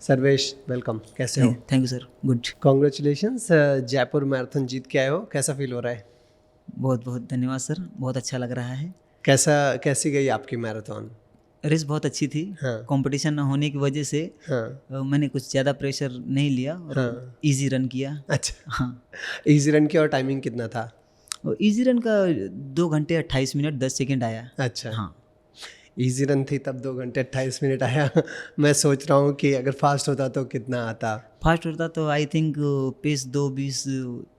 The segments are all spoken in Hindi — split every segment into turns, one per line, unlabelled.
सर्वेश, वेलकम। कैसे हो?
Thank you sir, good.
Congratulations, Jaipur marathon जीत के आए हो। कैसा फील हो रहा है?
बहुत बहुत धन्यवाद सर, बहुत अच्छा लग रहा है।
कैसी गई आपकी मैराथन?
रेस बहुत अच्छी थी।
हाँ।
कंपटीशन न होने की वजह से
हाँ।
मैंने कुछ ज़्यादा प्रेशर नहीं लिया और
हाँ।
इजी रन किया।
अच्छा,
हाँ,
इजी रन किया और टाइमिंग कितना था?
और इजी रन का 2 घंटे 28 मिनट 10 सेकेंड आया।
अच्छा,
हाँ,
इजी रन थी तब 2 घंटे 28 मिनट आया। मैं सोच रहा हूँ कि अगर फास्ट होता तो कितना आता।
फास्ट होता तो आई थिंक पेस 2:20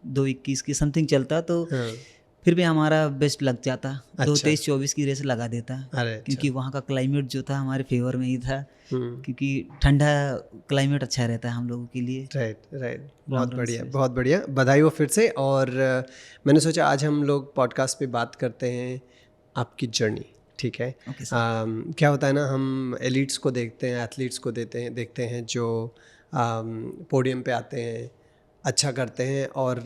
2:21 की समथिंग चलता तो
हाँ।
फिर भी हमारा बेस्ट लग जाता।
अच्छा।
2:23-24 की रेस लगा देता।
अरे अच्छा।
क्योंकि वहाँ का क्लाइमेट जो था हमारे फेवर में ही था।
हम्म।
क्योंकि ठंडा क्लाइमेट अच्छा रहता है हम लोगों के लिए।
राइट राइट, बहुत
लॉन्ग रन
बढ़िया,
से।
बहुत बढ़िया। बधाई हो फिर से। और मैंने सोचा आज हम लोग पॉडकास्ट पे बात करते हैं आपकी जर्नी। ठीक है।
Okay sir.
क्या होता है ना, हम एलिट्स को देखते हैं, एथलीट्स को देखते हैं जो पोडियम पे आते हैं, अच्छा करते हैं, और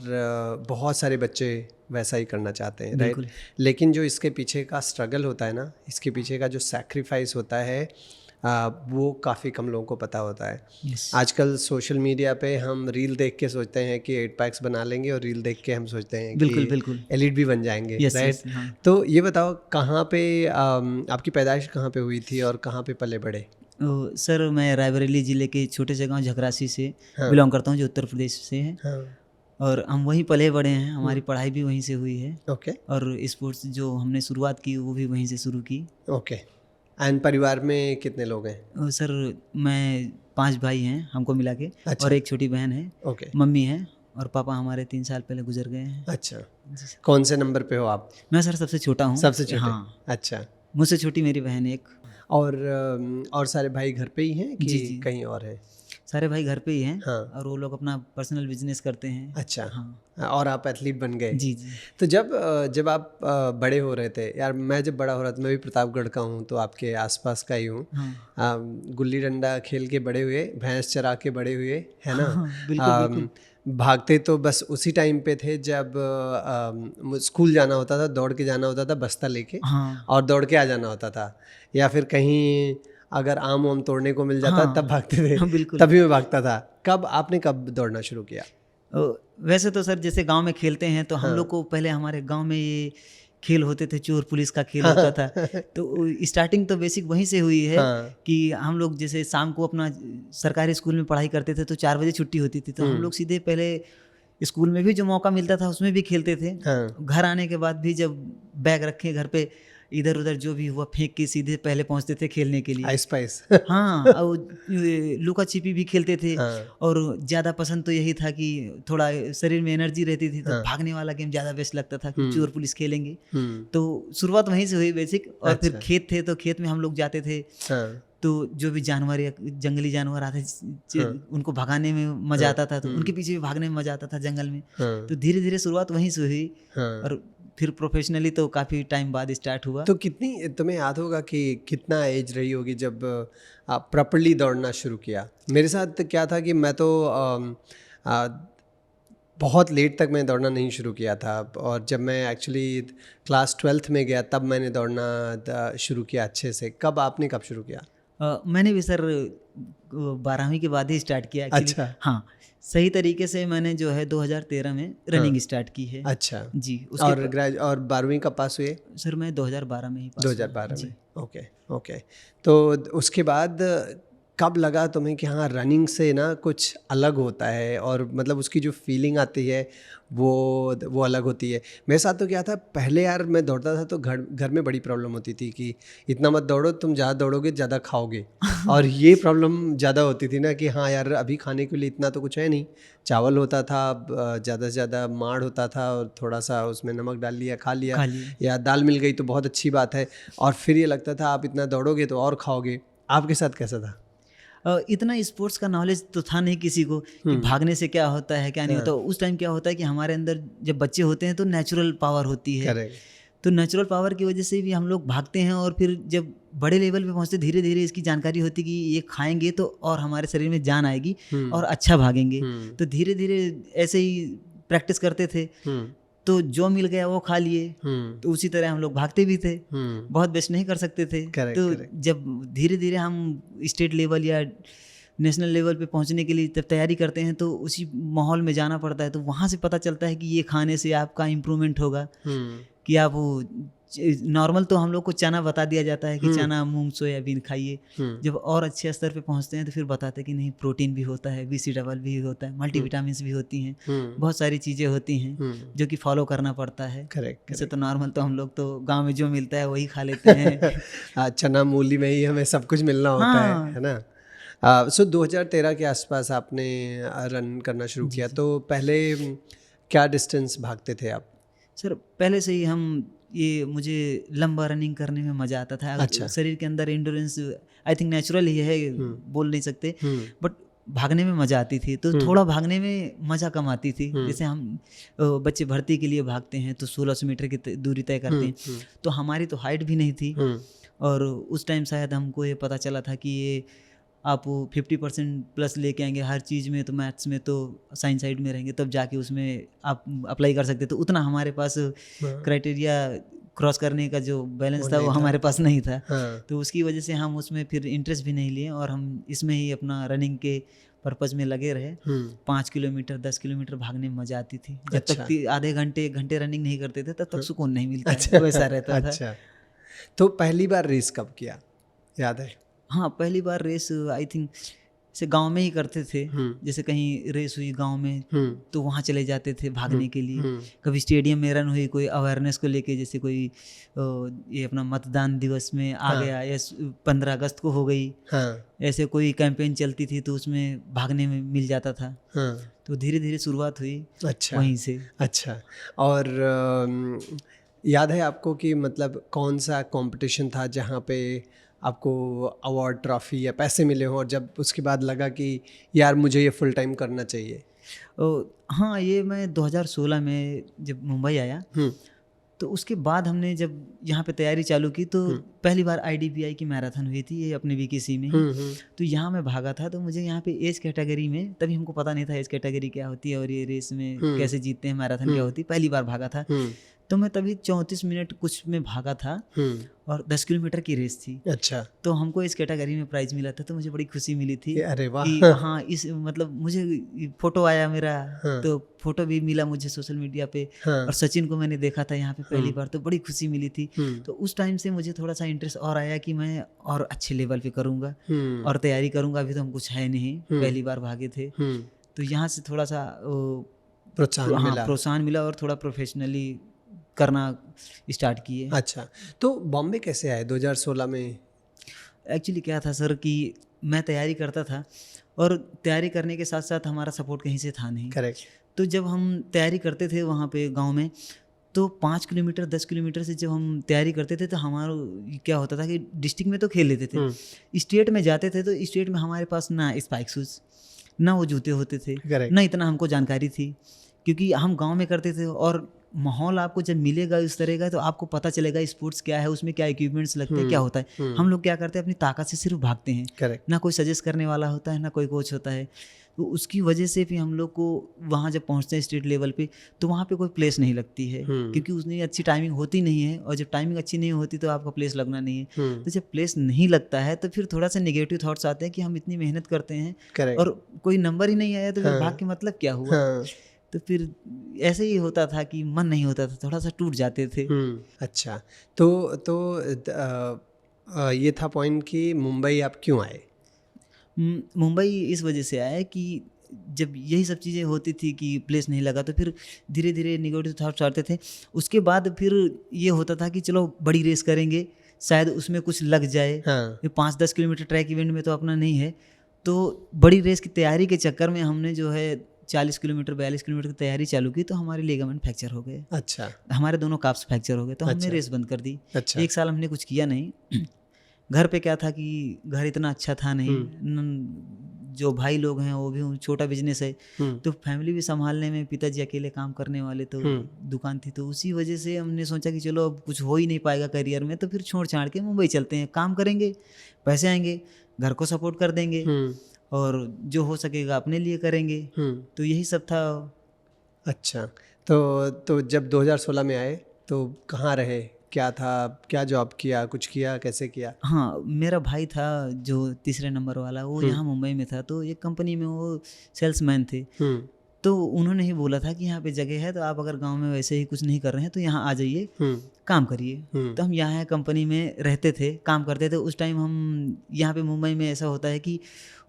बहुत सारे बच्चे वैसा ही करना चाहते हैं, राइट।
बिल्कुल।
लेकिन जो इसके पीछे का स्ट्रगल होता है ना, इसके पीछे का जो सैक्रिफाइस होता है, वो काफ़ी कम लोगों को पता होता है।
यस।
आजकल सोशल मीडिया पे हम रील देख के सोचते हैं कि 8 पैक्स बना लेंगे, और रील देख के हम सोचते हैं
बिल्कुल
कि
बिल्कुल।
एलिट भी बन जाएंगे,
यस
राइट।
यस। हाँ।
तो ये बताओ, कहाँ पे आपकी पैदाइश कहाँ पे हुई थी और कहाँ पे पले बड़े?
सर मैं रायबरेली ज़िले के छोटे से गांव झकरासी से
हाँ।
बिलोंग करता हूँ, जो उत्तर प्रदेश से है।
हाँ।
और हम वहीं पले बड़े हैं, हमारी पढ़ाई भी वहीं से हुई है।
ओके
और स्पोर्ट्स जो हमने शुरुआत की वो भी वहीं से शुरू की।
ओके। एंड परिवार में कितने लोग हैं?
सर मैं 5 भाई हैं हमको मिला के।
अच्छा।
और एक छोटी बहन है।
ओके।
मम्मी है और पापा हमारे 3 साल पहले गुजर गए हैं।
अच्छा,
जी सर।
कौन से नंबर पे हो आप?
मैं सर सबसे छोटा हूँ।
सबसे छोटे?
हाँ,
अच्छा।
मुझसे छोटी मेरी बहन है एक।
और सारे भाई घर पे ही हैं कि
जी जी।
कहीं और है?
सारे भाई घर पे ही हैं।
हाँ।
और वो लोग अपना पर्सनल बिजनेस करते हैं।
अच्छा।
हाँ।
और आप एथलीट बन गए?
जी जी।
तो जब आप बड़े हो रहे थे यार, मैं जब बड़ा हो रहा था, मैं भी प्रतापगढ़ का हूँ, तो आपके आसपास का ही हूँ।
हाँ
गुल्ली डंडा खेल के बड़े हुए, भैंस चरा के बड़े हुए, है ना।
हाँ, बिल्कुल बिल्कुल।
भागते तो बस उसी टाइम पे थे जब स्कूल जाना होता था, दौड़ के जाना होता था बस्ता लेके,
हाँ
और दौड़ के आ जाना होता था। या फिर कहीं अगर आम वाम तोड़ने को मिल जाता तब
हाँ
भागते थे।
हाँ, बिल्कुल।
तभी मैं भागता था। आपने कब दौड़ना शुरू किया?
वैसे तो सर जैसे गांव में खेलते हैं तो हम
हाँ।
लोग को पहले हमारे गांव में ये खेल होते थे, चोर पुलिस का खेल
हाँ।
होता था। तो स्टार्टिंग तो बेसिक वहीं से हुई है।
हाँ।
कि हम लोग जैसे शाम को अपना सरकारी स्कूल में पढ़ाई करते थे तो 4 बजे छुट्टी होती थी, तो हम लोग सीधे पहले स्कूल में भी जो मौका मिलता था उसमें भी खेलते थे।
हाँ।
घर आने के बाद भी जब बैग रखे घर पे, इधर उधर जो भी हुआ फेंक के सीधे पहले पहुंचते थे खेलने के लिए।
Ice price.
हाँ, और ये लुका छिपी भी खेलते थे।
हाँ।
और ज़्यादा पसंद तो यही था कि थोड़ा शरीर में एनर्जी रहती थी, तो
हाँ।
भागने वाला गेम ज़्यादा बेस्ट लगता था कि चोर पुलिस खेलेंगे।
हम्म।
तो शुरुआत वहीं से हुई बेसिक। और फिर
अच्छा।
खेत थे तो खेत में हम लोग जाते थे।
हाँ।
तो जो भी जानवर या जंगली जानवर आते उनको भगाने में मज़ा आता था, तो उनके पीछे भी भागने में मज़ा आता था जंगल में।
हाँ।
तो धीरे धीरे शुरुआत वहीं से हुई।
हाँ।
और फिर प्रोफेशनली तो काफ़ी टाइम बाद स्टार्ट हुआ।
तो कितनी, तुम्हें याद होगा कि कितना एज रही होगी जब आप प्रॉपर्ली दौड़ना शुरू किया? मेरे साथ क्या था कि मैं तो बहुत लेट तक मैं दौड़ना नहीं शुरू किया था, और जब मैं एक्चुअली क्लास 12th में गया तब मैंने दौड़ना शुरू किया अच्छे से। आपने कब शुरू किया?
मैंने भी सर 12वीं के बाद ही स्टार्ट किया एक्चुअली।
अच्छा।
हाँ, सही तरीके से मैंने जो है 2013 में रनिंग स्टार्ट की है।
अच्छा।
जी।
और 12वीं कब पास हुए?
सर मैं 2012 में ही पास
2012
हुआ।
में।
जी।
Okay okay. तो उसके बाद कब लगा तुम्हें कि हाँ, रनिंग से ना कुछ अलग होता है, और मतलब उसकी जो फीलिंग आती है वो अलग होती है? मेरे साथ तो क्या था, पहले यार मैं दौड़ता था तो घर में बड़ी प्रॉब्लम होती थी कि इतना मत दौड़ो, तुम ज़्यादा दौड़ोगे ज़्यादा खाओगे। और ये प्रॉब्लम ज़्यादा होती थी ना कि हाँ यार, अभी खाने के लिए इतना तो कुछ है नहीं। चावल होता था, ज़्यादा से ज़्यादा माड़ होता था, और थोड़ा सा उसमें नमक डाल लिया, खा लिया, या दाल मिल गई तो बहुत अच्छी बात है। और फिर ये लगता था आप इतना दौड़ोगे तो और खाओगे। आपके साथ कैसा था?
इतना स्पोर्ट्स का नॉलेज तो था नहीं किसी को कि भागने से क्या होता है क्या नहीं होता। उस टाइम क्या होता है कि हमारे अंदर जब बच्चे होते हैं तो नेचुरल पावर होती है।
करेक्ट।
तो नेचुरल पावर की वजह से भी हम लोग भागते हैं, और फिर जब बड़े लेवल पे पहुंचते धीरे धीरे इसकी जानकारी होती कि ये खाएंगे तो और हमारे शरीर में जान आएगी और अच्छा भागेंगे। तो धीरे धीरे ऐसे ही प्रैक्टिस करते थे। तो जो मिल गया वो खा लिए। तो उसी तरह हम लोग भागते भी थे। बहुत बेस्ट नहीं कर सकते थे। तो जब धीरे धीरे हम स्टेट लेवल या नेशनल लेवल पे पहुंचने के लिए जब तैयारी करते हैं तो उसी माहौल में जाना पड़ता है, तो वहाँ से पता चलता है कि ये खाने से आपका इम्प्रूवमेंट होगा। कि आप नॉर्मल तो हम लोग को चना बता दिया जाता है कि चना, मूंग, सोयाबीन खाइए। जब और अच्छे स्तर पे पहुंचते हैं तो फिर बताते हैं कि नहीं, प्रोटीन भी होता है, BC भी होता है, मल्टीविटामिन भी होती हैं, बहुत सारी चीज़ें होती हैं जो कि फॉलो करना पड़ता है।
करेक्ट।
जैसे तो नॉर्मल तो हम लोग तो गांव में जो मिलता है वही खा लेते हैं।
चना मूली में ही हमें सब कुछ मिलना होता है ना। सो 2013 के आसपास आपने रन करना शुरू किया, तो पहले क्या डिस्टेंस भागते थे आप?
सर पहले से ही मुझे लंबा रनिंग करने में मज़ा आता था।
अच्छा।
शरीर के अंदर एंडोरेंस आई थिंक नेचुरल ही है, बोल नहीं सकते, बट भागने में मज़ा आती थी। तो थोड़ा भागने में मज़ा कम आती थी। जैसे हम बच्चे भर्ती के लिए भागते हैं तो 1600 मीटर की दूरी तय करते हैं, तो हमारी तो हाइट भी नहीं थी, और उस टाइम शायद हमको ये पता चला था कि ये आप 50% प्लस लेके आएंगे हर चीज़ में, तो मैथ्स में तो साइंस साइड में रहेंगे तब जाके उसमें आप अप्लाई कर सकते। तो उतना हमारे पास क्राइटेरिया क्रॉस करने का जो बैलेंस था वो हमारे पास नहीं था। तो उसकी वजह से हम उसमें फिर इंटरेस्ट भी नहीं लिए और हम इसमें ही अपना रनिंग के पर्पज़ में लगे रहे। 5 किलोमीटर 10 किलोमीटर भागने में मज़ा आती थी। जब तक आधे घंटे एक घंटे रनिंग नहीं करते थे तब तक सुकून नहीं मिलता है, वैसा रहता था।
तो पहली बार रेस कब किया, याद है?
हाँ, पहली बार रेस आई थिंक से गांव में ही करते थे। जैसे कहीं रेस हुई गांव में तो वहाँ चले जाते थे भागने के लिए। कभी स्टेडियम में रन हुई कोई अवेयरनेस को लेके, जैसे कोई ये अपना मतदान दिवस में आ गया या 15 अगस्त को हो गई, ऐसे कोई कैंपेन चलती थी तो उसमें भागने में मिल जाता था। तो धीरे धीरे शुरुआत हुई वहीं से।
अच्छा, और याद है आपको कि मतलब कौन सा कंपटीशन था जहाँ पे आपको अवार्ड, ट्रॉफी या पैसे मिले हों, और जब उसके बाद लगा कि यार मुझे ये फुल टाइम करना चाहिए?
हाँ, ये मैं 2016 में जब मुंबई आया तो उसके बाद हमने जब यहाँ पे तैयारी चालू की तो पहली बार IDBI की मैराथन हुई थी, ये अपने VKC में ही। तो यहाँ मैं भागा था, तो मुझे यहाँ पे एज कैटेगरी में, तभी हमको पता नहीं था एज कैटेगरी क्या होती है और ये रेस में कैसे जीतते हैं, मैराथन क्या होती है, पहली बार भागा था। तो मैं तभी 34 मिनट कुछ में भागा था और 10 किलोमीटर की रेस थी।
अच्छा। तो
हमको इस कैटेगरी में प्राइज मिला था, तो मुझे बड़ी खुशी मिली थी।
अरे वाह।
कि हाँ, इस मतलब मुझे फोटो आया मेरा, तो फोटो भी मिला मुझे सोशल मीडिया पे, और सचिन को मैंने देखा था यहाँ पे पहली बार, तो बड़ी खुशी मिली थी। तो उस टाइम से मुझे थोड़ा सा इंटरेस्ट और आया कि मैं और अच्छे लेवल पे करूँगा और तैयारी करूँगा। अभी तो हम कुछ है नहीं, पहली बार भागे थे, तो यहाँ से थोड़ा सा प्रोत्साहन मिला और थोड़ा प्रोफेशनली करना स्टार्ट किए।
अच्छा, तो बॉम्बे कैसे आए 2016 में?
एक्चुअली क्या था सर कि मैं तैयारी करता था और तैयारी करने के साथ साथ हमारा सपोर्ट कहीं से था नहीं।
करेक्ट।
तो जब हम तैयारी करते थे वहाँ पे गांव में, तो 5 किलोमीटर 10 किलोमीटर से जब हम तैयारी करते थे तो हमारा क्या होता था कि डिस्ट्रिक्ट में तो खेल लेते थे, स्टेट में जाते थे तो स्टेट में हमारे पास ना स्पाइक शूज़, ना वो जूते होते थे, ना इतना हमको जानकारी थी, क्योंकि हम गाँव में करते थे। और माहौल आपको जब मिलेगा इस तरह का तो आपको पता चलेगा स्पोर्ट्स क्या है, उसमें क्या इक्विपमेंट्स लगते हैं, क्या होता है। हम लोग क्या करते हैं, अपनी ताकत से सिर्फ भागते हैं।
करेक्ट।
ना कोई सजेस्ट करने वाला होता है, ना कोई कोच होता है। तो उसकी वजह से भी हम लोग को वहाँ जब पहुँचते हैं स्टेट लेवल पे तो वहाँ पे कोई प्लेस नहीं लगती है, क्योंकि उसमें अच्छी टाइमिंग होती नहीं है, और जब टाइमिंग अच्छी नहीं होती तो आपका प्लेस लगना नहीं है। तो जब प्लेस नहीं लगता है तो फिर थोड़ा सा नेगेटिव थॉट्स आते हैं कि हम इतनी मेहनत करते हैं और कोई नंबर ही नहीं आया तो फिर भाग के मतलब क्या हुआ। तो फिर ऐसे ही होता था कि मन नहीं होता था, थोड़ा सा टूट जाते थे।
अच्छा, तो ये था पॉइंट कि मुंबई आप क्यों आए?
मुंबई इस वजह से आया कि जब यही सब चीज़ें होती थी कि प्लेस नहीं लगा तो फिर धीरे धीरे नेगेटिव थॉट्स आते थे। उसके बाद फिर ये होता था कि चलो बड़ी रेस करेंगे, शायद उसमें कुछ लग जाए। ये 5-10 किलोमीटर ट्रैक इवेंट में तो अपना नहीं है, तो बड़ी रेस की तैयारी के चक्कर में हमने जो है 40 किलोमीटर 42 किलोमीटर की तैयारी चालू की तो हमारे लिगामेंट फ्रैक्चर हो गए।
अच्छा।
हमारे दोनों काप्स फ्रैक्चर हो गए, तो हमने रेस बंद कर दी।
अच्छा।
1 साल हमने कुछ किया नहीं। घर पे क्या था कि घर इतना अच्छा था नहीं, जो भाई लोग हैं वो भी छोटा बिजनेस है, तो फैमिली भी संभालने में पिताजी अकेले काम करने वाले, तो दुकान थी, तो उसी वजह से हमने सोचा कि चलो अब कुछ हो ही नहीं पाएगा करियर में, तो फिर छोड़ छाड़ के मुंबई चलते हैं, काम करेंगे, पैसे आएंगे, घर को सपोर्ट कर देंगे और जो हो सकेगा अपने लिए करेंगे। तो यही सब था।
अच्छा, तो जब 2016 में आए तो कहाँ रहे, क्या था, क्या जॉब किया, कुछ किया, कैसे किया?
हाँ, मेरा भाई था जो तीसरे नंबर वाला, वो यहाँ मुंबई में था, तो एक कंपनी में वो सेल्समैन थे। तो उन्होंने ही बोला था कि यहाँ पे जगह है, तो आप अगर गांव में वैसे ही कुछ नहीं कर रहे हैं तो यहाँ आ जाइए, काम करिए। तो हम यहाँ कंपनी में रहते थे, काम करते थे। उस टाइम हम यहाँ पे मुंबई में ऐसा होता है कि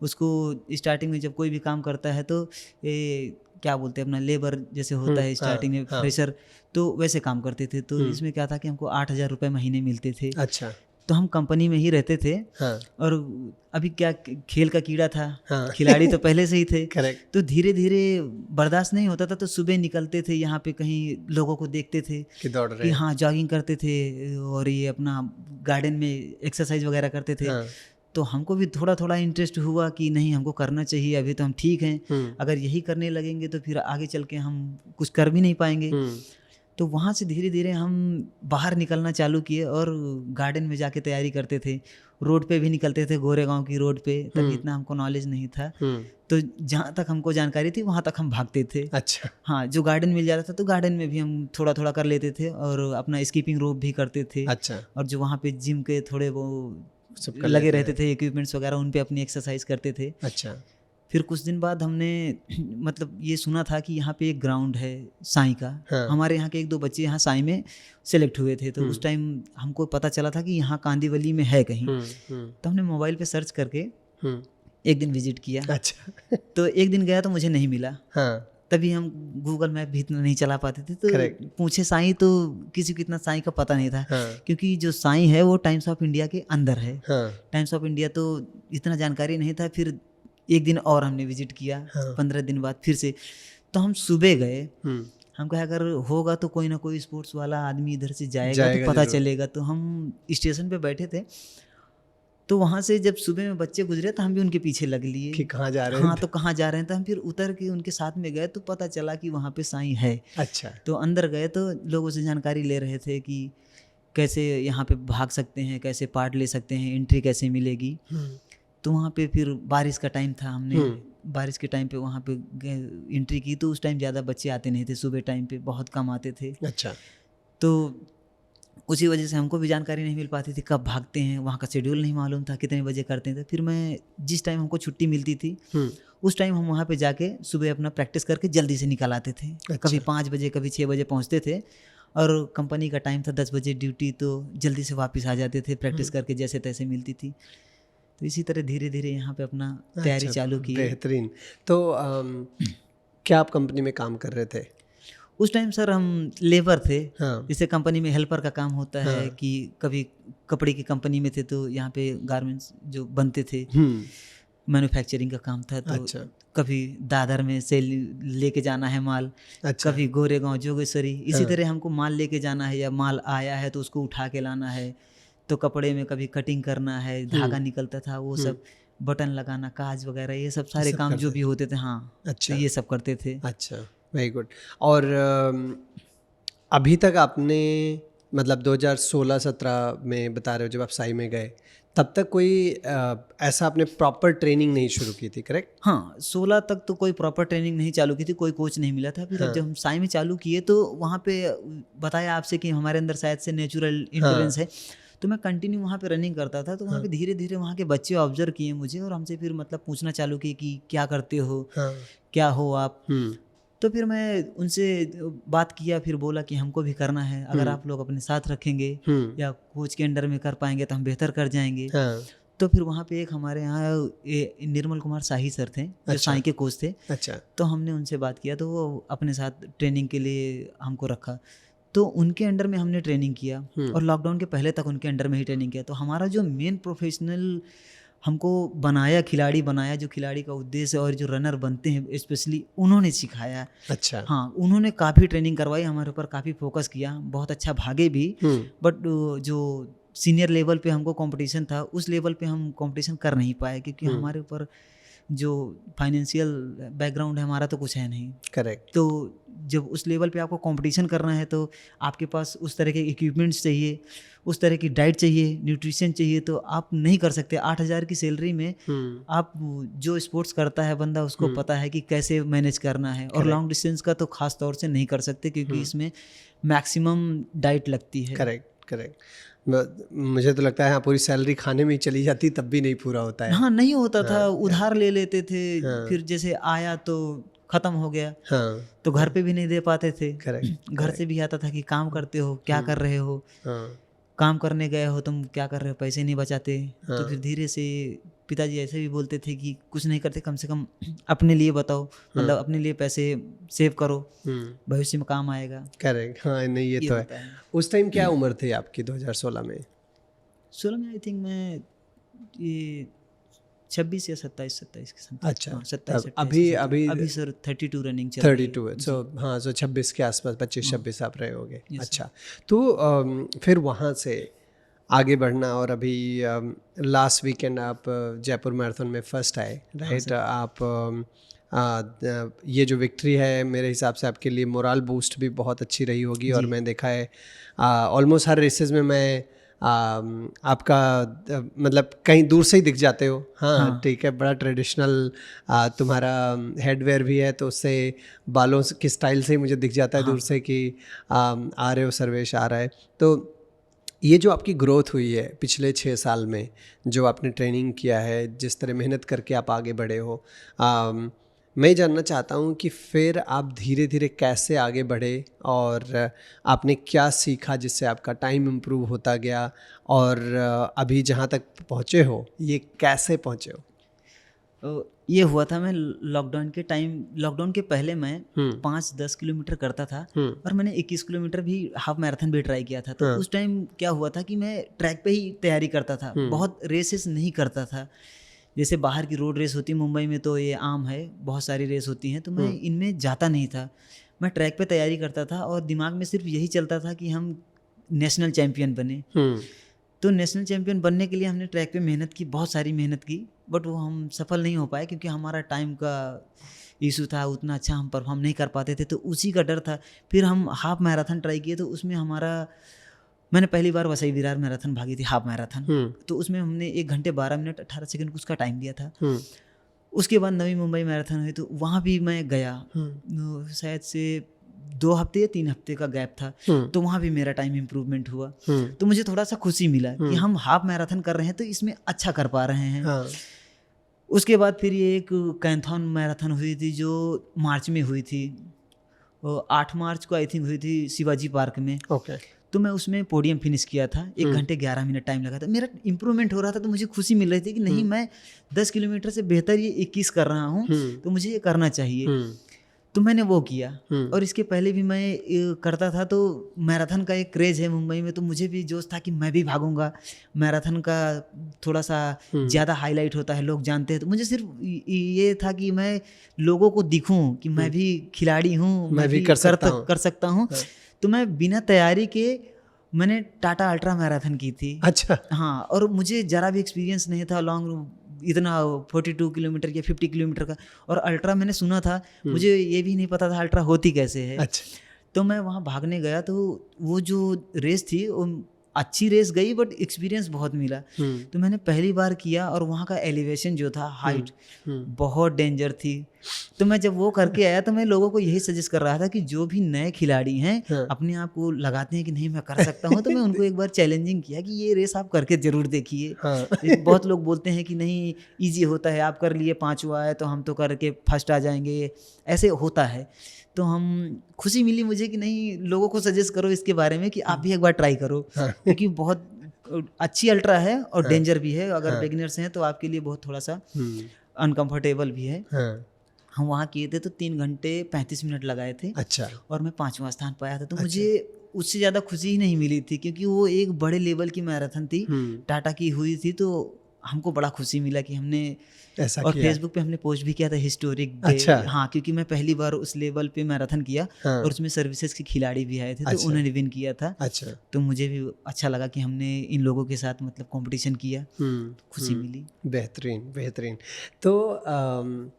उसको स्टार्टिंग में जब कोई भी काम करता है तो ये क्या बोलते हैं अपना लेबर जैसे होता है स्टार्टिंग में, फ्रेशर, तो वैसे काम करते थे। तो इसमें क्या था कि हमको 8,000 रुपये महीने मिलते थे।
अच्छा।
तो हम कंपनी में ही रहते थे।
हाँ।
और अभी क्या खेल का कीड़ा था।
हाँ।
खिलाड़ी तो पहले से ही थे।
करेक्ट।
तो धीरे धीरे बर्दाश्त नहीं होता था, तो सुबह निकलते थे यहाँ पे, कहीं लोगों को देखते थे
कि दौड़ रहे
कि हाँ जॉगिंग करते थे और ये अपना गार्डन में एक्सरसाइज वगैरह करते थे।
हाँ।
तो हमको भी थोड़ा थोड़ा इंटरेस्ट हुआ कि नहीं, हमको करना चाहिए, अभी तो हम ठीक हैं, अगर यही करने लगेंगे तो फिर आगे चल के हम कुछ कर भी नहीं पाएंगे। तो वहाँ से धीरे धीरे हम बाहर निकलना चालू किए और गार्डन में जाके तैयारी करते थे। रोड पे भी निकलते थे, गोरेगांव की रोड पे, तभी इतना हमको नॉलेज नहीं था। तो जहाँ तक हमको जानकारी थी वहाँ तक हम भागते थे।
अच्छा।
हाँ, जो गार्डन मिल जाता था तो गार्डन में भी हम थोड़ा थोड़ा कर लेते थे और अपना स्कीपिंग रोप भी करते थे।
अच्छा।
और जो वहाँ पे जिम के थोड़े वो लगे रहते थे इक्विपमेंट्स वगैरह, उन पे अपनी एक्सरसाइज करते थे।
अच्छा।
फिर कुछ दिन बाद हमने मतलब ये सुना था कि यहाँ पे एक ग्राउंड है साई का।
हाँ।
हमारे यहाँ के 1-2 बच्चे यहाँ साई में सेलेक्ट हुए थे। तो उस टाइम हमको पता चला था कि यहाँ कांदीवली में है कहीं। तो हमने मोबाइल पे सर्च करके एक दिन विजिट किया।
अच्छा।
तो एक दिन गया तो मुझे नहीं मिला।
हाँ।
तभी हम गूगल मैप भी इतना नहीं चला पाते थे, तो पूछे साई, तो किसी को इतना साई का पता नहीं था। क्योंकि जो साई है वो टाइम्स ऑफ इंडिया के अंदर है। टाइम्स ऑफ इंडिया तो इतना जानकारी नहीं था। फिर एक दिन और हमने विजिट किया। 15 दिन बाद फिर से। तो हम सुबह गए। हम कहा अगर होगा तो कोई ना कोई स्पोर्ट्स वाला आदमी इधर से जाएगा तो पता चलेगा। तो हम स्टेशन पे बैठे थे, तो वहाँ से जब सुबह में बच्चे गुजरे तो हम भी उनके पीछे लग लिए
कि कहाँ जा रहे हैं।
हाँ, तो कहाँ जा रहे हैं। तो हम फिर उतर के उनके साथ में गए तो पता चला कि वहाँ पे साईं है।
अच्छा।
तो अंदर गए तो लोगों से जानकारी ले रहे थे कि कैसे यहाँ पे भाग सकते हैं, कैसे पार्ट ले सकते हैं, एंट्री कैसे मिलेगी। तो वहाँ पे फिर बारिश का टाइम था, हमने बारिश के टाइम पे वहाँ पे एंट्री की। तो उस टाइम ज़्यादा बच्चे आते नहीं थे, सुबह टाइम पे बहुत कम आते थे।
अच्छा।
तो उसी वजह से हमको भी जानकारी नहीं मिल पाती थी कब भागते हैं, वहाँ का शेड्यूल नहीं मालूम था कितने बजे करते थे। फिर मैं जिस टाइम हमको छुट्टी मिलती थी उस टाइम हम वहाँ पे जाके सुबह अपना प्रैक्टिस करके जल्दी से निकल आते थे। अच्छा। कभी 5 बजे कभी 6 बजे पहुँचते थे और कंपनी का टाइम था 10 बजे ड्यूटी, तो जल्दी से वापस आ जाते थे प्रैक्टिस करके जैसे तैसे मिलती थी। तो इसी तरह धीरे धीरे यहाँ पे अपना तैयारी चालू की।
बेहतरीन। तो क्या आप कंपनी में काम कर रहे थे
उस टाइम? सर हम लेबर थे।
हाँ।
जैसे कंपनी में हेल्पर का काम होता है कि कभी कपड़े की कंपनी में थे तो यहाँ पे गारमेंट्स जो बनते थे, मैन्युफैक्चरिंग का काम था। तो अच्छा। कभी दादर में से लेके जाना है माल। अच्छा। कभी गोरेगांव, जोगेश्वरी, इसी तरह हमको माल लेके जाना है, या माल आया है तो उसको उठा के लाना है। तो कपड़े में कभी कटिंग करना है, धागा निकलता था, वो सब बटन लगाना, काज वगैरह, ये सब सारे काम जो भी होते थे। हाँ। अच्छा। तो ये सब करते थे। अच्छा,
वेरी गुड। और अभी तक आपने मतलब 2016-17 में बता रहे हो जब आप साई में गए, तब तक कोई ऐसा आपने प्रॉपर ट्रेनिंग नहीं शुरू की थी, करेक्ट?
हाँ, 16 तक तो कोई प्रॉपर ट्रेनिंग नहीं चालू की थी, कोई कोच नहीं मिला था। फिर जब हम साई में चालू किए तो वहाँ पे बताया आपसे कि हमारे अंदर शायद से नेचुरल इंटरेंस है, तो मैं कंटिन्यू वहाँ पे रनिंग करता था। तो वहाँ पे धीरे धीरे वहाँ के बच्चे ऑब्जर्व किए मुझे और हमसे फिर मतलब पूछना चालू किए कि क्या करते हो, क्या हो आप। तो फिर मैं उनसे बात किया, फिर बोला कि हमको भी करना है, अगर आप लोग अपने साथ रखेंगे या कोच के अंडर में कर पाएंगे तो हम बेहतर कर जाएंगे। तो फिर वहाँ पे एक हमारे यहाँ निर्मल कुमार शाही सर थे जो साई के कोच थे। अच्छा। तो हमने उनसे बात किया तो वो अपने साथ ट्रेनिंग के लिए हमको रखा। तो उनके अंडर में हमने ट्रेनिंग किया और लॉकडाउन के पहले तक उनके अंडर में ही ट्रेनिंग किया। तो हमारा जो मेन प्रोफेशनल हमको बनाया, खिलाड़ी बनाया, जो खिलाड़ी का उद्देश्य और जो रनर बनते हैं स्पेशली उन्होंने सिखाया। अच्छा। हाँ, उन्होंने काफ़ी ट्रेनिंग करवाई, हमारे ऊपर काफ़ी फोकस किया, बहुत अच्छा भागे भी। बट जो सीनियर लेवल पे हमको कंपटीशन था उस लेवल पे हम कंपटीशन कर नहीं पाए क्योंकि हमारे ऊपर जो फाइनेंशियल बैकग्राउंड है हमारा तो कुछ है नहीं। करेक्ट। तो जब उस लेवल पे आपको कंपटीशन करना है तो आपके पास उस तरह के इक्विपमेंट्स चाहिए, उस तरह की डाइट चाहिए, न्यूट्रिशन चाहिए, तो आप नहीं कर सकते। 8,000 की सैलरी में आप जो स्पोर्ट्स करता है बंदा उसको पता है कि कैसे मैनेज करना है। और लॉन्ग डिस्टेंस का तो खास तौर से नहीं कर सकते क्योंकि इसमें मैक्सिमम डाइट लगती है। करेक्ट।
करेक्ट। मुझे तो लगता है हाँ पूरी सैलरी खाने में ही चली जाती तब भी नहीं पूरा होता है।
हाँ, नहीं होता था,
हाँ,
उधार ले लेते थे,
हाँ।
फिर जैसे आया तो ख़त्म हो गया,
हाँ,
तो घर पे भी नहीं दे पाते थे।
करेक्ट,
घर से भी आता था कि काम करते हो, क्या कर रहे हो,
हाँ,
काम करने गए हो तुम, क्या कर रहे हो, पैसे नहीं बचाते। तो
हाँ।
फिर धीरे से पिताजी ऐसे भी बोलते थे कि कुछ नहीं करते, कम से कम अपने लिए बताओ, मतलब अपने लिए पैसे सेव करो, भविष्य में काम आएगा।
करेक्ट, हाँ नहीं ये
ये
तो है।
होता है।
उस टाइम क्या उम्र थी आपकी 2016 में?
16 में आई थिंक मैं ये 26 या 27 के समथिंग।
अच्छा,
हाँ, 27
तब अभी
अभी सर 32 रनिंग चल रही
32 है, सो हाँ, सो 26 के आसपास 25-26 आप रहे होगे।
Yes,
अच्छा, तो फिर वहाँ से आगे बढ़ना और अभी लास्ट वीकेंड आप जयपुर मैराथन में फर्स्ट आए, राइट? आप ये जो विक्ट्री है मेरे हिसाब से आपके लिए मोरल बूस्ट भी बहुत अच्छी रही होगी। और मैं देखा है ऑलमोस्ट हर रेसेस में मैं आपका मतलब कहीं दूर से ही दिख जाते हो। हाँ ठीक है, बड़ा ट्रेडिशनल तुम्हारा हेडवेयर भी है, तो उससे बालों की स्टाइल से ही मुझे दिख जाता है दूर से कि आ रहे हो सर्वेश, आ रहा है। तो ये जो आपकी ग्रोथ हुई है पिछले 6 साल में, जो आपने ट्रेनिंग किया है, जिस तरह मेहनत करके आप आगे बढ़े हो, मैं जानना चाहता हूँ कि फिर आप धीरे धीरे कैसे आगे बढ़े और आपने क्या सीखा जिससे आपका टाइम इम्प्रूव होता गया और अभी जहाँ तक पहुँचे हो ये कैसे पहुँचे हो?
ये हुआ था, मैं लॉकडाउन के पहले मैं 5-10 किलोमीटर करता था और मैंने 21 किलोमीटर भी हाफ मैराथन भी ट्राई किया था। तो उस टाइम क्या हुआ था कि मैं ट्रैक पे ही तैयारी करता था, बहुत रेसेस नहीं करता था। जैसे बाहर की रोड रेस होती है मुंबई में तो ये आम है, बहुत सारी रेस होती हैं, तो मैं इनमें जाता नहीं था। मैं ट्रैक पे तैयारी करता था और दिमाग में सिर्फ यही चलता था कि हम नेशनल चैम्पियन बने। तो नेशनल चैम्पियन बनने के लिए हमने ट्रैक पे मेहनत की, बहुत सारी मेहनत की, बट वो हम सफल नहीं हो पाए क्योंकि हमारा टाइम का इशू था, उतना अच्छा हम परफॉर्म नहीं कर पाते थे, तो उसी का डर था। फिर हम हाफ मैराथन ट्राई किए, तो उसमें मैंने पहली बार वसई विरार मैराथन भागी थी, हाफ मैराथन। तो उसमें हमने 1 घंटे 12 मिनट 18 सेकंड उसका टाइम दिया था। उसके बाद नवी मुंबई मैराथन हुई, तो वहाँ भी मैं गया, शायद से 2 हफ्ते या 3 हफ्ते का गैप था, तो वहाँ भी मेरा टाइम इम्प्रूवमेंट हुआ। तो मुझे थोड़ा सा खुशी मिला कि हम हाफ मैराथन कर रहे हैं तो इसमें अच्छा कर पा रहे हैं। उसके बाद फिर ये एक कैंथन मैराथन हुई थी जो मार्च में हुई थी, 8 मार्च को आई थिंक हुई थी शिवाजी पार्क में। तो मैं उसमें पोडियम फिनिश किया था, 1 घंटे 11 मिनट टाइम लगा था। मेरा इम्प्रूवमेंट हो रहा था, तो मुझे खुशी मिल रही थी कि नहीं, मैं 10 किलोमीटर से बेहतर ये 21 कर रहा हूँ, तो मुझे ये करना चाहिए। तो मैंने वो किया। और इसके पहले भी मैं करता था, तो मैराथन का एक क्रेज़ है मुंबई में, तो मुझे भी जोश था कि मैं भी भागूंगा। मैराथन का थोड़ा सा ज़्यादा हाईलाइट होता है, लोग जानते हैं, तो मुझे सिर्फ ये था कि मैं लोगों को दिखूं कि मैं भी खिलाड़ी हूँ, मैं भी कर सकता हूँ। तो मैं बिना तैयारी के मैंने टाटा अल्ट्रा मैराथन की थी।
अच्छा।
हाँ, और मुझे ज़रा भी एक्सपीरियंस नहीं था लॉन्ग इतना 42 किलोमीटर या 50 किलोमीटर का, और अल्ट्रा मैंने सुना था, मुझे ये भी नहीं पता था अल्ट्रा होती कैसे है।
अच्छा।
तो मैं वहाँ भागने गया, तो वो जो रेस थी वो अच्छी रेस गई, बट एक्सपीरियंस बहुत मिला। तो मैंने पहली बार किया, और वहाँ का एलिवेशन जो था, हाइट बहुत डेंजर थी। तो मैं जब वो करके आया, तो मैं लोगों को यही सजेस्ट कर रहा था कि जो भी नए खिलाड़ी हैं, अपने आप को लगाते हैं कि नहीं मैं कर सकता हूँ, तो मैं उनको एक बार चैलेंजिंग किया कि ये रेस आप करके ज़रूर देखिए। बहुत लोग बोलते हैं कि नहीं ईजी होता है, आप कर लिए 5वां है तो हम तो करके फर्स्ट आ जाएंगे, ऐसे होता है। तो खुशी मिली मुझे कि नहीं, लोगों को सजेस्ट करो इसके बारे में कि आप भी एक बार ट्राई करो, क्योंकि बहुत अच्छी अल्ट्रा है और डेंजर भी है। अगर बिगिनर्स हैं तो आपके लिए बहुत थोड़ा सा अनकंफर्टेबल भी है। हम वहाँ किए थे तो 3 घंटे 35 मिनट लगाए थे। अच्छा। और मैं 5वां स्थान पाया था। तो मुझे उससे ज़्यादा खुशी ही नहीं मिली थी, क्योंकि वो एक बड़े लेवल की मैराथन थी, टाटा की हुई थी, तो हमको बड़ा खुशी मिला कि हमने ऐसा और फेसबुक पे हमने पोस्ट भी किया था हिस्टोरिक डे। अच्छा। हाँ, क्योंकि मैं पहली बार उस लेवल पे मैराथन किया। और उसमें सर्विसेज के खिलाड़ी भी आए थे। अच्छा। तो उन्होंने विन किया था। अच्छा। तो मुझे भी अच्छा लगा कि हमने इन लोगों के साथ मतलब कंपटीशन किया, खुशी मिली।
बेहतरीन बेहतरीन। तो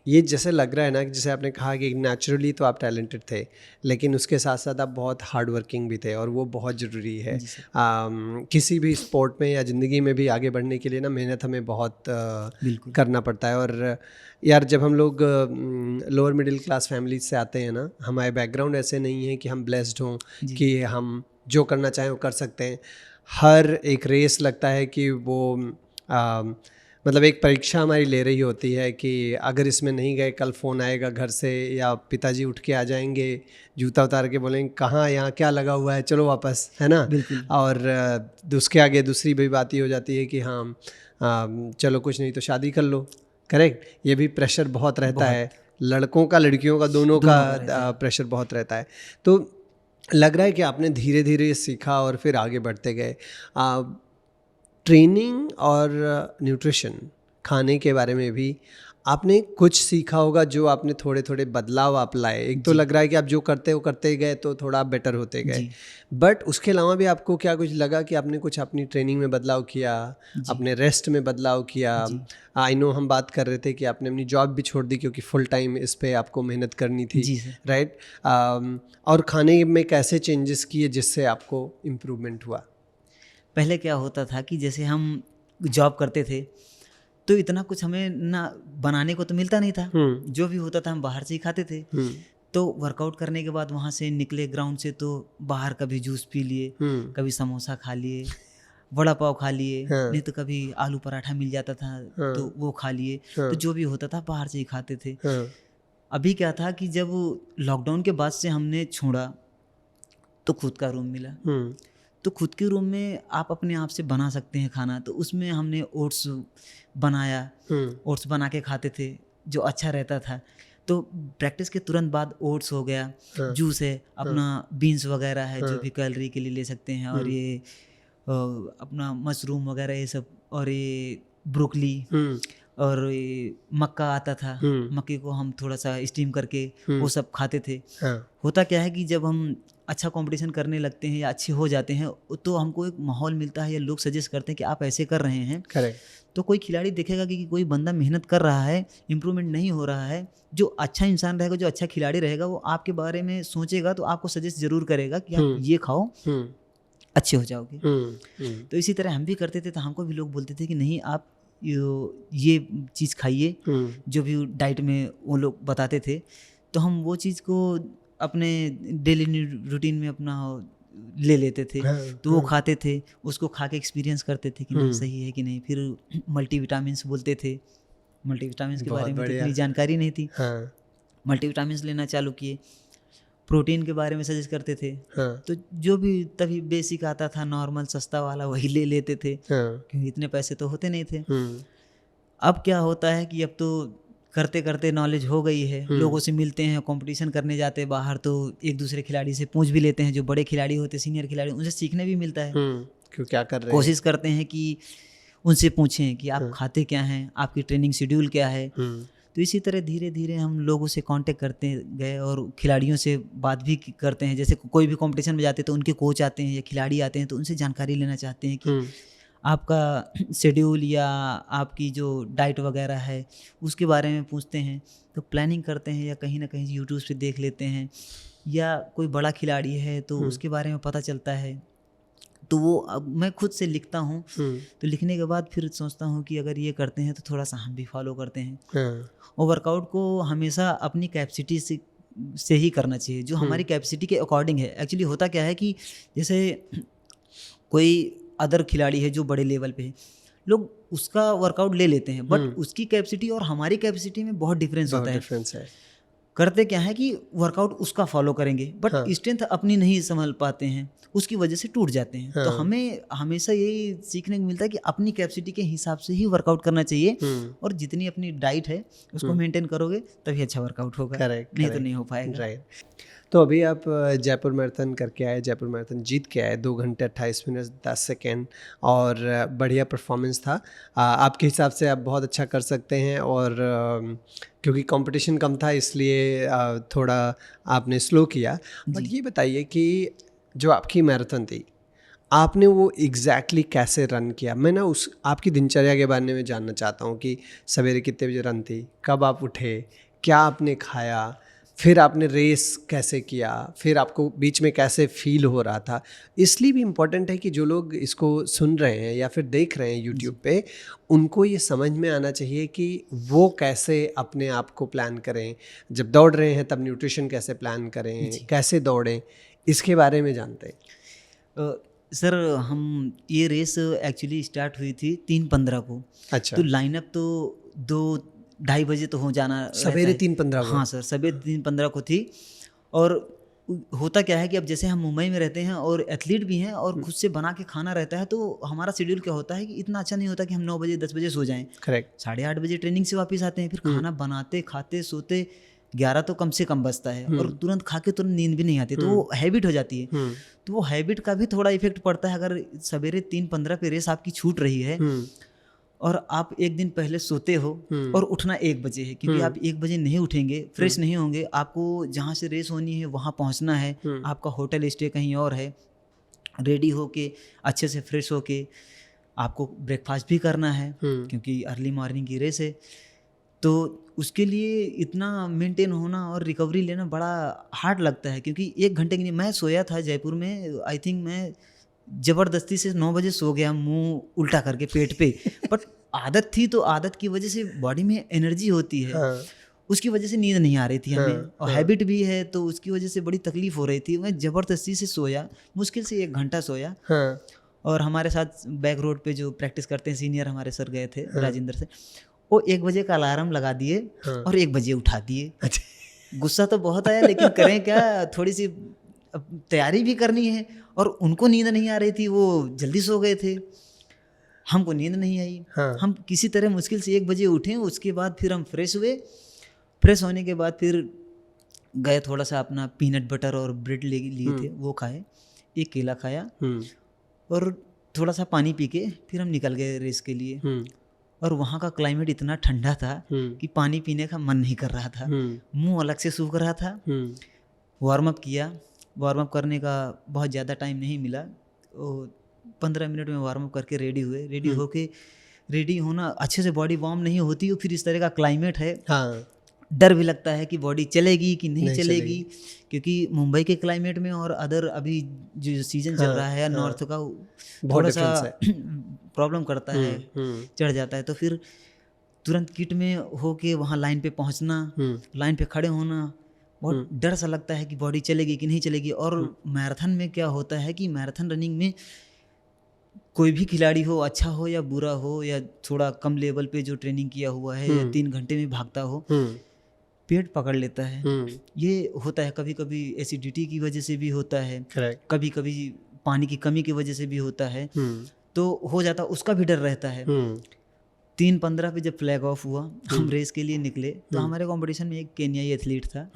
ये जैसे लग रहा है ना कि जैसे आपने कहा कि नेचुरली तो आप टैलेंटेड थे, लेकिन उसके साथ साथ आप बहुत हार्ड वर्किंग भी थे, और वो बहुत ज़रूरी है। किसी भी स्पोर्ट में या ज़िंदगी में भी आगे बढ़ने के लिए ना मेहनत हमें बहुत करना पड़ता है। और यार जब हम लोग लोअर मिडिल क्लास फैमिली से आते हैं ना, हमारे बैकग्राउंड ऐसे नहीं है कि हम ब्लेस्ड हों कि हम जो करना चाहें वो कर सकते हैं। हर एक रेस लगता है कि वो मतलब एक परीक्षा हमारी ले रही होती है कि अगर इसमें नहीं गए कल फ़ोन आएगा घर से या पिताजी उठ के आ जाएंगे, जूता उतार के बोलेंगे कहाँ यहाँ क्या लगा हुआ है, चलो वापस, है ना।
बिल्कुल।
और उसके आगे दूसरी भी बात ये हो जाती है कि हाँ चलो कुछ नहीं तो शादी कर लो। करेक्ट, ये भी प्रेशर बहुत रहता है, लड़कों का लड़कियों का दोनों का प्रेशर बहुत रहता है। तो लग रहा है कि आपने धीरे धीरे सीखा और फिर आगे बढ़ते गए। ट्रेनिंग और न्यूट्रिशन, खाने के बारे में भी आपने कुछ सीखा होगा जो आपने थोड़े थोड़े बदलाव आप लाए। एक तो लग रहा है कि आप जो करते हो करते गए तो थोड़ा बेटर होते गए, बट उसके अलावा भी आपको क्या कुछ लगा कि आपने कुछ अपनी ट्रेनिंग में बदलाव किया, अपने रेस्ट में बदलाव किया? आई नो हम बात कर रहे थे कि आपने अपनी जॉब भी छोड़ दी क्योंकि फुल टाइम इस पे आपको मेहनत करनी थी, राइट? और खाने में कैसे चेंजेस किए जिससे आपको इम्प्रूवमेंट हुआ?
पहले क्या होता था कि जैसे हम जॉब करते थे तो इतना कुछ हमें ना बनाने को तो मिलता नहीं था, जो भी होता था हम बाहर से ही खाते थे। तो वर्कआउट करने के बाद वहाँ से निकले ग्राउंड से तो बाहर कभी जूस पी लिए, कभी समोसा खा लिए, वड़ा पाव खा लिए, नहीं तो कभी आलू पराठा मिल जाता था तो वो खा लिए। तो जो भी होता था बाहर से ही खाते थे। अभी क्या था कि जब लॉकडाउन के बाद से हमने छोड़ा तो खुद का रूम मिला, तो खुद के रूम में आप अपने आप से बना सकते हैं खाना। तो उसमें हमने ओट्स बनाया, ओट्स बना के खाते थे जो अच्छा रहता था। तो प्रैक्टिस के तुरंत बाद ओट्स हो गया, जूस है, अपना बीन्स वगैरह है जो भी कैलोरी के लिए ले सकते हैं, और ये अपना मशरूम वगैरह ये सब, और ये ब्रोकली, और ये मक्का आता था, मक्के को हम थोड़ा सा स्टीम करके वो सब खाते थे। होता क्या है कि जब हम अच्छा कंपटीशन करने लगते हैं या अच्छे हो जाते हैं तो हमको एक माहौल मिलता है या लोग सजेस्ट करते हैं कि आप ऐसे कर रहे हैं।
करेक्ट।
तो कोई खिलाड़ी देखेगा कि कोई बंदा मेहनत कर रहा है, इम्प्रूवमेंट नहीं हो रहा है, जो अच्छा इंसान रहेगा, जो अच्छा खिलाड़ी रहेगा, वो आपके बारे में सोचेगा तो आपको सजेस्ट जरूर करेगा कि आप ये खाओ, अच्छे हो जाओगे। तो इसी तरह हम भी करते थे। तो हमको भी लोग बोलते थे कि नहीं आप ये चीज़ खाइए, जो भी डाइट में वो लोग बताते थे। तो हम वो चीज़ को अपने डेली रूटीन में अपना ले लेते थे। तो वो खाते थे, उसको खा के एक्सपीरियंस करते थे कि नहीं सही है कि नहीं। फिर मल्टीविटामिन्स बोलते थे, मल्टीविटामिन्स के बारे में तो इतनी जानकारी नहीं थी। मल्टीविटामिन्स लेना चालू किए, प्रोटीन के बारे में सजेस्ट करते थे। तो जो भी तभी बेसिक आता था नॉर्मल सस्ता वाला वही ले लेते थे, क्योंकि इतने पैसे तो होते नहीं थे। अब क्या होता है कि अब तो करते करते नॉलेज हो गई है, लोगों से मिलते हैं, कंपटीशन करने जाते हैं बाहर तो एक दूसरे खिलाड़ी से पूछ भी लेते हैं, जो बड़े खिलाड़ी होते हैं, सीनियर खिलाड़ी, उनसे सीखने भी मिलता है।
क्यों क्या कर रहे हैं,
कोशिश करते हैं कि उनसे पूछें कि आप खाते क्या हैं, आपकी ट्रेनिंग शेड्यूल क्या है। तो इसी तरह धीरे धीरे हम लोगों से कांटेक्ट करते गए और खिलाड़ियों से बात भी करते हैं। जैसे कोई भी कंपटीशन में जाते हैं तो उनके कोच आते हैं या खिलाड़ी आते हैं तो उनसे जानकारी लेना चाहते हैं कि आपका शेड्यूल या आपकी जो डाइट वगैरह है उसके बारे में पूछते हैं। तो प्लानिंग करते हैं या कहीं ना कहीं यूट्यूब से देख लेते हैं, या कोई बड़ा खिलाड़ी है तो उसके बारे में पता चलता है। तो वो अब मैं खुद से लिखता हूँ, तो लिखने के बाद फिर सोचता हूँ कि अगर ये करते हैं तो थोड़ा सा हम भी फॉलो करते हैं। और वर्कआउट को हमेशा अपनी कैपेसिटी से ही करना चाहिए, जो हमारी कैपेसिटी के अकॉर्डिंग है। एक्चुअली होता क्या है कि जैसे कोई अदर खिलाड़ी है जो बड़े लेवल पे है, लोग उसका वर्कआउट ले लेते हैं, बट उसकी कैपेसिटी और हमारी कैपेसिटी में बहुत डिफरेंस होता है। करते क्या है कि वर्कआउट उसका फॉलो करेंगे बट स्ट्रेंथ अपनी नहीं संभाल पाते हैं, उसकी वजह से टूट जाते हैं। तो हमें हमेशा यही सीखने को मिलता है कि अपनी कैपेसिटी के हिसाब से ही वर्कआउट करना चाहिए, और जितनी अपनी डाइट है उसको मेंटेन करोगे तभी अच्छा वर्कआउट होगा, नहीं तो नहीं हो पाएगा।
तो अभी आप जयपुर मैराथन करके आए, जयपुर मैराथन जीत के आए, 2 घंटे 28 मिनट 10 सेकेंड, और बढ़िया परफॉर्मेंस था। आपके हिसाब से आप बहुत अच्छा कर सकते हैं, और क्योंकि कंपटीशन कम था इसलिए थोड़ा आपने स्लो किया। बट ये बताइए कि जो आपकी मैराथन थी आपने वो एग्जैक्टली कैसे रन किया? मैं ना उस आपकी दिनचर्या के बारे में जानना चाहता हूँ कि सवेरे कितने बजे रन थी, कब आप उठे, क्या आपने खाया, फिर आपने रेस कैसे किया, फिर आपको बीच में कैसे फील हो रहा था। इसलिए भी इम्पोर्टेंट है कि जो लोग इसको सुन रहे हैं या फिर देख रहे हैं यूट्यूब पे, उनको ये समझ में आना चाहिए कि वो कैसे अपने आप को प्लान करें, जब दौड़ रहे हैं तब न्यूट्रिशन कैसे प्लान करें, कैसे दौड़ें, इसके बारे में जानते हैं।
सर हम ये रेस एक्चुअली स्टार्ट हुई थी 3:15 को।
अच्छा,
तो लाइनअप तो 2-2:30 बजे तो हो जाना
सवेरे
रहता है।
3:15 को।
हाँ सर, सवेरे 3:15 को थी। और होता क्या है कि अब जैसे हम मुंबई में रहते हैं और एथलीट भी हैं और खुद से बना के खाना रहता है, तो हमारा शेड्यूल क्या होता है कि इतना अच्छा नहीं होता कि हम 9 बजे 10 बजे सो जाएं।
करेक्ट।
8:30 बजे ट्रेनिंग से वापस आते हैं, फिर खाना बनाते खाते सोते 11 तो कम से कम बजता है, और तुरंत खा के तुरंत नींद भी नहीं आती, तो वो हैबिट हो जाती है। तो वो हैबिट का भी थोड़ा इफेक्ट पड़ता है। अगर सवेरे 3:15 पे रेस आपकी छूट रही है और आप एक दिन पहले सोते हो और उठना 1 बजे है, क्योंकि आप 1 बजे नहीं उठेंगे, फ्रेश नहीं होंगे, आपको जहाँ से रेस होनी है वहाँ पहुँचना है, आपका होटल स्टे कहीं और है, रेडी होके अच्छे से फ्रेश होके आपको ब्रेकफास्ट भी करना है, क्योंकि अर्ली मॉर्निंग की रेस है। तो उसके लिए इतना मेंटेन होना और रिकवरी लेना बड़ा हार्ड लगता है, क्योंकि 1 घंटे के लिए मैं सोया था जयपुर में, आई थिंक मैं ज़बरदस्ती से 9 बजे सो गया मुंह उल्टा करके पेट पे। बट आदत थी, तो आदत की वजह से बॉडी में एनर्जी होती है, उसकी वजह से नींद नहीं आ रही थी हमें, और हैबिट भी है, तो उसकी वजह से बड़ी तकलीफ हो रही थी। मैं ज़बरदस्ती से सोया, मुश्किल से 1 घंटा सोया। और हमारे साथ बैक रोड पे जो प्रैक्टिस करते हैं सीनियर हमारे सर गए थे राजेंद्र से, वो 1 बजे का अलार्म लगा दिए और 1 बजे उठा दिए। गुस्सा तो बहुत आया, लेकिन करें क्या, थोड़ी सी तैयारी भी करनी है, और उनको नींद नहीं आ रही थी, वो जल्दी सो गए थे, हमको नींद नहीं आई। हम किसी तरह मुश्किल से 1 बजे उठे, उसके बाद फिर हम फ्रेश हुए। फ्रेश होने के बाद फिर गए, थोड़ा सा अपना पीनट बटर और ब्रेड लिए थे, वो खाए, 1 केला खाया और थोड़ा सा पानी पी के फिर हम निकल गए रेस के लिए। और वहाँ का क्लाइमेट इतना ठंडा था कि पानी पीने का मन नहीं कर रहा था, मुंह अलग से सूख रहा था। वार्म अप किया, वार्म अप करने का बहुत ज़्यादा टाइम नहीं मिला, 15 मिनट में वार्म अप करके रेडी हुए। रेडी होके, रेडी होना अच्छे से बॉडी वार्म नहीं होती हो, फिर इस तरह का क्लाइमेट है, डर भी लगता है कि बॉडी चलेगी कि नहीं चलेगी, क्योंकि मुंबई के क्लाइमेट में और अदर अभी जो सीजन चल रहा है नॉर्थ का, थोड़ा सा प्रॉब्लम करता है, चढ़ जाता है। तो फिर तुरंत किट में होके वहाँ लाइन पे पहुँचना, लाइन पे खड़े होना, बहुत डर सा लगता है कि बॉडी चलेगी कि नहीं चलेगी। और मैराथन में क्या होता है कि मैराथन रनिंग में कोई भी खिलाड़ी हो, अच्छा हो या बुरा हो, या थोड़ा कम लेवल पे जो ट्रेनिंग किया हुआ है या 3 घंटे में भागता हो, पेट पकड़ लेता है। ये होता है, कभी कभी एसिडिटी की वजह से भी होता है, कभी कभी पानी की कमी की वजह से भी होता है, तो हो जाता, उसका भी डर रहता है। 3:15 पे जब फ्लैग ऑफ हुआ, हम रेस के लिए निकले, तो हमारे कंपटीशन में एक केन्याई एथलीट था,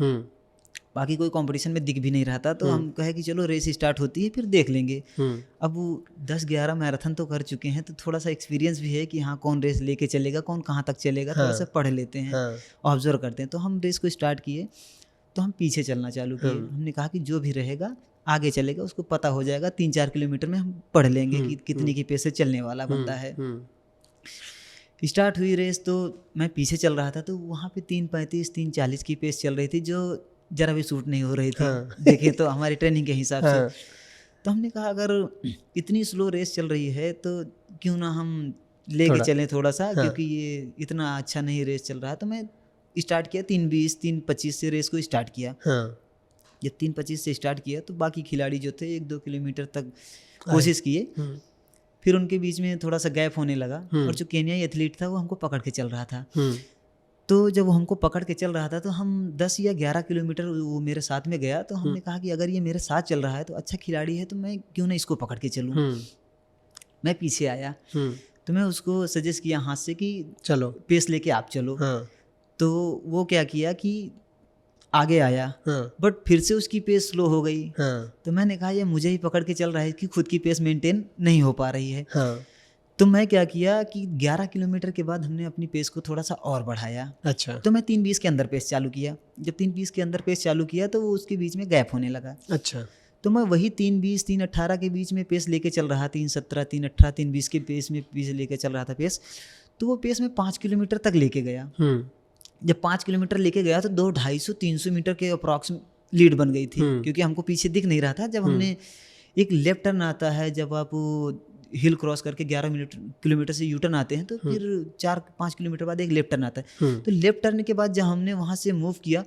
बाकी कोई कंपटीशन में दिख भी नहीं रहा था। तो हम कहे कि चलो रेस स्टार्ट होती है फिर देख लेंगे। अब वो 10-11 मैराथन तो कर चुके हैं, तो थोड़ा सा एक्सपीरियंस भी है कि हाँ कौन रेस लेके चलेगा, कौन कहाँ तक चलेगा, थोड़ा सा पढ़ लेते हैं, ऑब्जर्व करते हैं। तो हम रेस को स्टार्ट किए, तो हम पीछे चलना चालू किए। हमने कहा कि जो भी रहेगा आगे चलेगा, उसको पता हो जाएगा, 3-4 किलोमीटर में हम पढ़ लेंगे कि कितनी की पेस से चलने वाला बंदा है। स्टार्ट हुई रेस, तो मैं पीछे चल रहा था, तो वहाँ पे 3:35 3:40 की पेस चल रही थी, जो जरा भी सूट नहीं हो रही थी, देखें तो हमारी ट्रेनिंग के हिसाब से। तो हमने कहा अगर इतनी स्लो रेस चल रही है तो क्यों ना हम लेके चलें थोड़ा सा, क्योंकि ये इतना अच्छा नहीं रेस चल रहा है। तो मैं स्टार्ट किया 3:20 3:25 से रेस को स्टार्ट किया। जब 3:25 से स्टार्ट किया तो बाकी खिलाड़ी जो थे 1-2 किलोमीटर तक कोशिश किए, फिर उनके बीच में थोड़ा सा गैप होने लगा, और जो केन्याई एथलीट था वो हमको पकड़ के चल रहा था। तो जब वो हमको पकड़ के चल रहा था, तो हम 10 या 11 किलोमीटर वो मेरे साथ में गया, तो हमने कहा कि अगर ये मेरे साथ चल रहा है तो अच्छा खिलाड़ी है, तो मैं क्यों ना इसको पकड़ के चलूँ। मैं पीछे आया, तो मैं उसको सजेस्ट किया हाथ से कि चलो पेस लेके आप चलो। तो वो क्या किया कि आगे आया, बट फिर से उसकी पेस स्लो हो गई। तो मैंने कहा ये मुझे ही पकड़ के चल रहा है कि खुद की पेस मेंटेन नहीं हो पा रही है। तो मैं क्या किया कि 11 किलोमीटर के बाद हमने अपनी पेस को थोड़ा सा और बढ़ाया। अच्छा। तो मैं 3:20 के अंदर पेस चालू किया। जब 3:20 के अंदर पेस चालू किया तो वो उसके बीच में गैप होने लगा। अच्छा। तो मैं वही 3:20 3:18 के बीच में पेस लेके चल रहा, 3:17 3:18 3:20 के पेस में लेके चल रहा था पेस। तो वो पेस में 5 किलोमीटर तक लेके गया। जब 5 किलोमीटर लेके गया तो 250-300 मीटर के अप्रॉक्स लीड बन गई थी, क्योंकि हमको पीछे दिख नहीं रहा था। जब हमने एक लेफ्ट टर्न आता है, जब आप हिल क्रॉस करके 11 किलोमीटर से यू टर्न आते हैं, तो फिर 4-5 किलोमीटर बाद एक लेफ्ट टर्न आता है। तो लेफ्ट टर्न के बाद जब हमने वहाँ से मूव किया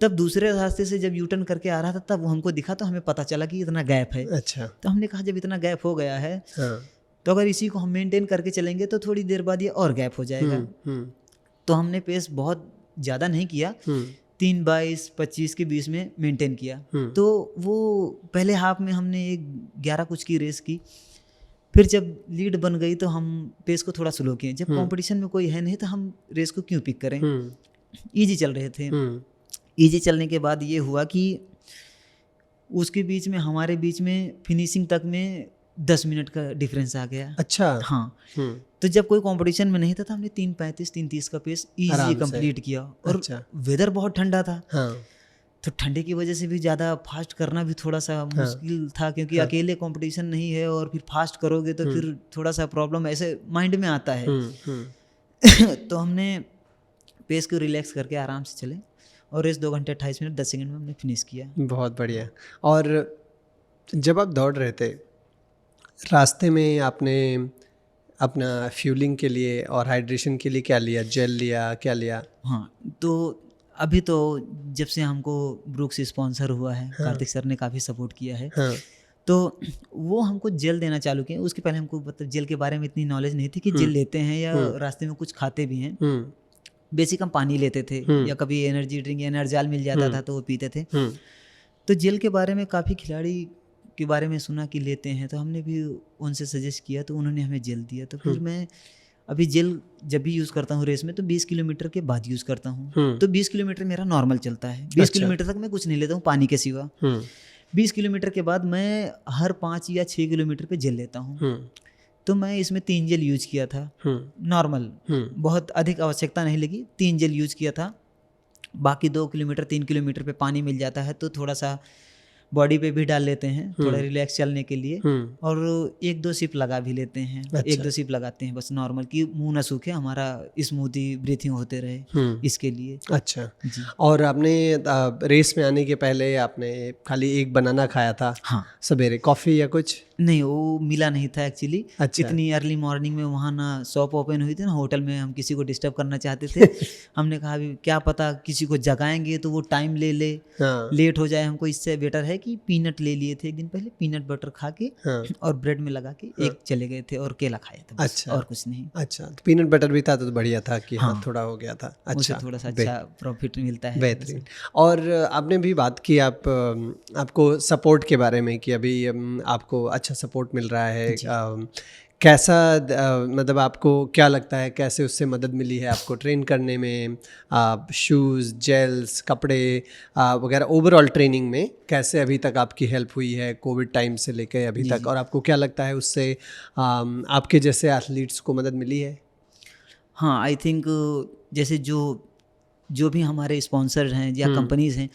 तब दूसरे रास्ते से जब यू टर्न करके आ रहा था तब वो हमको दिखा, तो हमें पता चला कि इतना गैप है।
अच्छा।
तो हमने कहा जब इतना गैप हो गया है
हाँ।
तो अगर इसी को हम मेंटेन करके चलेंगे तो थोड़ी देर बाद ये और गैप हो जाएगा। तो हमने पेस बहुत ज़्यादा नहीं किया, 3:22-25 के बीच में मेंटेन किया। तो वो पहले हाफ में हमने एक 11 कुछ की रेस की, फिर जब लीड बन गई तो हम पेस को थोड़ा स्लो किए। जब कंपटीशन में कोई है नहीं तो हम रेस को क्यों पिक करें, ईजी चल रहे थे। ईजी चलने के बाद ये हुआ कि उसके बीच में हमारे बीच में फिनिशिंग तक में 10 मिनट का डिफरेंस आ गया।
अच्छा।
हाँ। तो जब कोई कंपटीशन में नहीं था तो हमने 3:35 3:30 का पेस ईजी कंप्लीट किया। और वेदर बहुत ठंडा था। हाँ। तो ठंडे की वजह से भी ज़्यादा फास्ट करना भी थोड़ा सा मुश्किल था, क्योंकि अकेले कंपटीशन नहीं है और फिर फास्ट करोगे तो फिर थोड़ा सा प्रॉब्लम ऐसे माइंड में आता है। तो हमने पेस को रिलैक्स करके आराम से चले और रेस 2 घंटे 28 मिनट 10 सेकंड में हमने फिनिश किया।
बहुत बढ़िया। और जब आप दौड़ रहे थे, रास्ते में आपने अपना फ्यूलिंग के लिए और हाइड्रेशन के लिए क्या लिया? जेल लिया, क्या लिया?
हाँ, तो अभी तो जब से हमको ब्रूक्स स्पॉन्सर हुआ है, कार्तिक सर ने काफ़ी सपोर्ट किया है। तो वो हमको जेल देना चालू किया। उसके पहले हमको मतलब जेल के बारे में इतनी नॉलेज नहीं थी कि जेल लेते हैं या रास्ते में कुछ खाते भी हैं। बेसिक हम पानी लेते थे या कभी एनर्जी ड्रिंक या एनर्जाल मिल जाता था तो वो पीते थे। तो जेल के बारे में काफ़ी खिलाड़ी के बारे में सुना कि लेते हैं, तो हमने भी उनसे सजेस्ट किया तो उन्होंने हमें जेल दिया। तो फिर मैं अभी जेल जब भी यूज़ करता हूँ रेस में तो 20 किलोमीटर के बाद यूज़ करता हूँ। तो 20 किलोमीटर मेरा नॉर्मल चलता है। 20 किलोमीटर तक मैं कुछ नहीं लेता हूँ पानी के सिवा। 20 किलोमीटर के बाद मैं हर 5 या 6 किलोमीटर पे जेल लेता हूँ। तो मैं इसमें 3 जेल यूज किया था नॉर्मल, बहुत अधिक आवश्यकता नहीं लगी, 3 जेल यूज किया था। बाकी 2 किलोमीटर 3 किलोमीटर पे पानी मिल जाता है तो थोड़ा सा बॉडी पे भी डाल लेते हैं थोड़ा रिलैक्स चलने के लिए। और 1-2 सिप लगा भी लेते हैं। अच्छा। 1-2 सिप लगाते हैं बस नॉर्मल, कि मुंह ना सूखे, हमारा स्मूथी ब्रीथिंग होते रहे इसके लिए।
अच्छा जी। और आपने रेस में आने के पहले आपने खाली एक बनाना खाया था? हाँ। सवेरे कॉफ़ी या कुछ
नहीं, वो मिला नहीं था एक्चुअली।
अच्छा।
इतनी अर्ली मॉर्निंग में वहाँ ना शॉप ओपन हुई थी ना होटल में, हम किसी को डिस्टर्ब करना चाहते थे। हमने कहा अभी क्या पता किसी को जगाएंगे तो वो टाइम ले ले। हाँ। लेट हो जाए हमको, इससे बेटर है कि पीनट ले लिए थे एक दिन पहले, पीनट बटर खा के। हाँ। और ब्रेड में लगा के एक चले गए थे और केला खाया था। अच्छा। और कुछ नहीं। अच्छा, तो पीनट बटर भी था तो बढ़िया था कि हाँ थोड़ा हो गया था। अच्छा, थोड़ा सा अच्छा प्रॉफिट मिलता है। बेहतरीन। और आपने भी बात की आपको सपोर्ट के बारे में कि अभी आपको अच्छा सपोर्ट मिल रहा है। कैसा मतलब आपको क्या लगता है कैसे उससे मदद मिली है आपको ट्रेन करने में? शूज़, जेल्स, कपड़े वगैरह, ओवरऑल ट्रेनिंग में कैसे अभी तक आपकी हेल्प हुई है कोविड टाइम से लेकर अभी तक? और आपको क्या लगता है उससे आपके जैसे एथलीट्स को मदद मिली है? हाँ, आई थिंक जैसे जो भी हमारे स्पॉन्सर हैं या कंपनीज हैं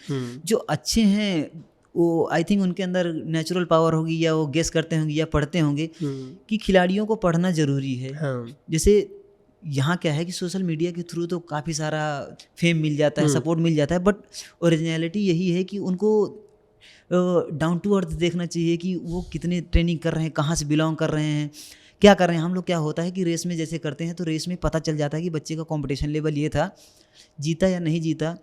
जो अच्छे हैं, वो आई थिंक उनके अंदर नेचुरल पावर होगी या वो गेस करते होंगे या पढ़ते होंगे कि खिलाड़ियों को पढ़ना ज़रूरी है। हाँ। जैसे यहाँ क्या है कि सोशल मीडिया के थ्रू तो काफ़ी सारा फेम मिल जाता है, सपोर्ट मिल जाता है, बट ओरिजिनलिटी यही है कि उनको डाउन टू अर्थ देखना चाहिए कि वो कितने ट्रेनिंग कर रहे हैं, कहाँ से बिलोंग कर रहे हैं, क्या कर रहे हैं। हम लोग क्या होता है कि रेस में जैसे करते हैं तो रेस में पता चल जाता है कि बच्चे का कंपटीशन लेवल ये था, जीता या नहीं जीता,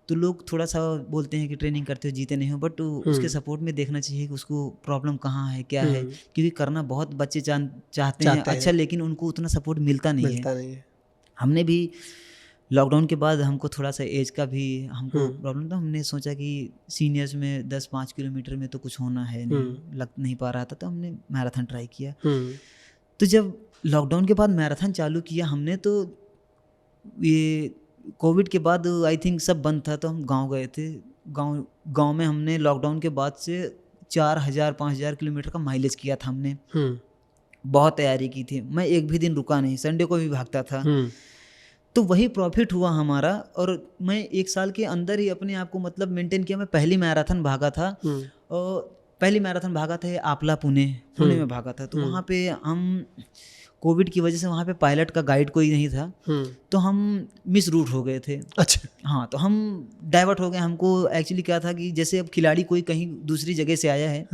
तो लोग थोड़ा सा बोलते हैं कि ट्रेनिंग करते हो जीते नहीं हो, बट उसके सपोर्ट में देखना चाहिए कि उसको प्रॉब्लम कहाँ है, क्या है, क्योंकि करना बहुत बच्चे चाहते हैं अच्छा, लेकिन उनको उतना सपोर्ट मिलता नहीं है। हमने भी लॉकडाउन के बाद हमको थोड़ा सा एज का भी हमको प्रॉब्लम था। हमने सोचा कि सीनियर्स में 10-5 किलोमीटर में तो कुछ होना है नहीं, लग नहीं पा रहा था, तो हमने मैराथन ट्राई किया। तो जब लॉकडाउन के बाद मैराथन चालू किया हमने, तो ये कोविड के बाद आई थिंक सब बंद था, तो हम गांव गए थे। गांव में हमने लॉकडाउन के बाद से 4000-5000 किलोमीटर का माइलेज किया था हमने। बहुत तैयारी की थी, मैं एक भी दिन रुका नहीं, संडे को भी भागता था। तो वही प्रॉफिट हुआ हमारा। और मैं 1 साल के अंदर ही अपने आप को मतलब मेंटेन किया। मैं पहली मैराथन भागा था, और पहली मैराथन भागा था आपला पुणे में भागा था। तो वहाँ पे हम कोविड की वजह से वहाँ पे पायलट का गाइड कोई नहीं था, तो हम मिस रूट हो गए थे। अच्छा। हाँ, तो हम डाइवर्ट हो गए। हमको एक्चुअली क्या था कि जैसे अब खिलाड़ी कोई कहीं दूसरी जगह से आया है,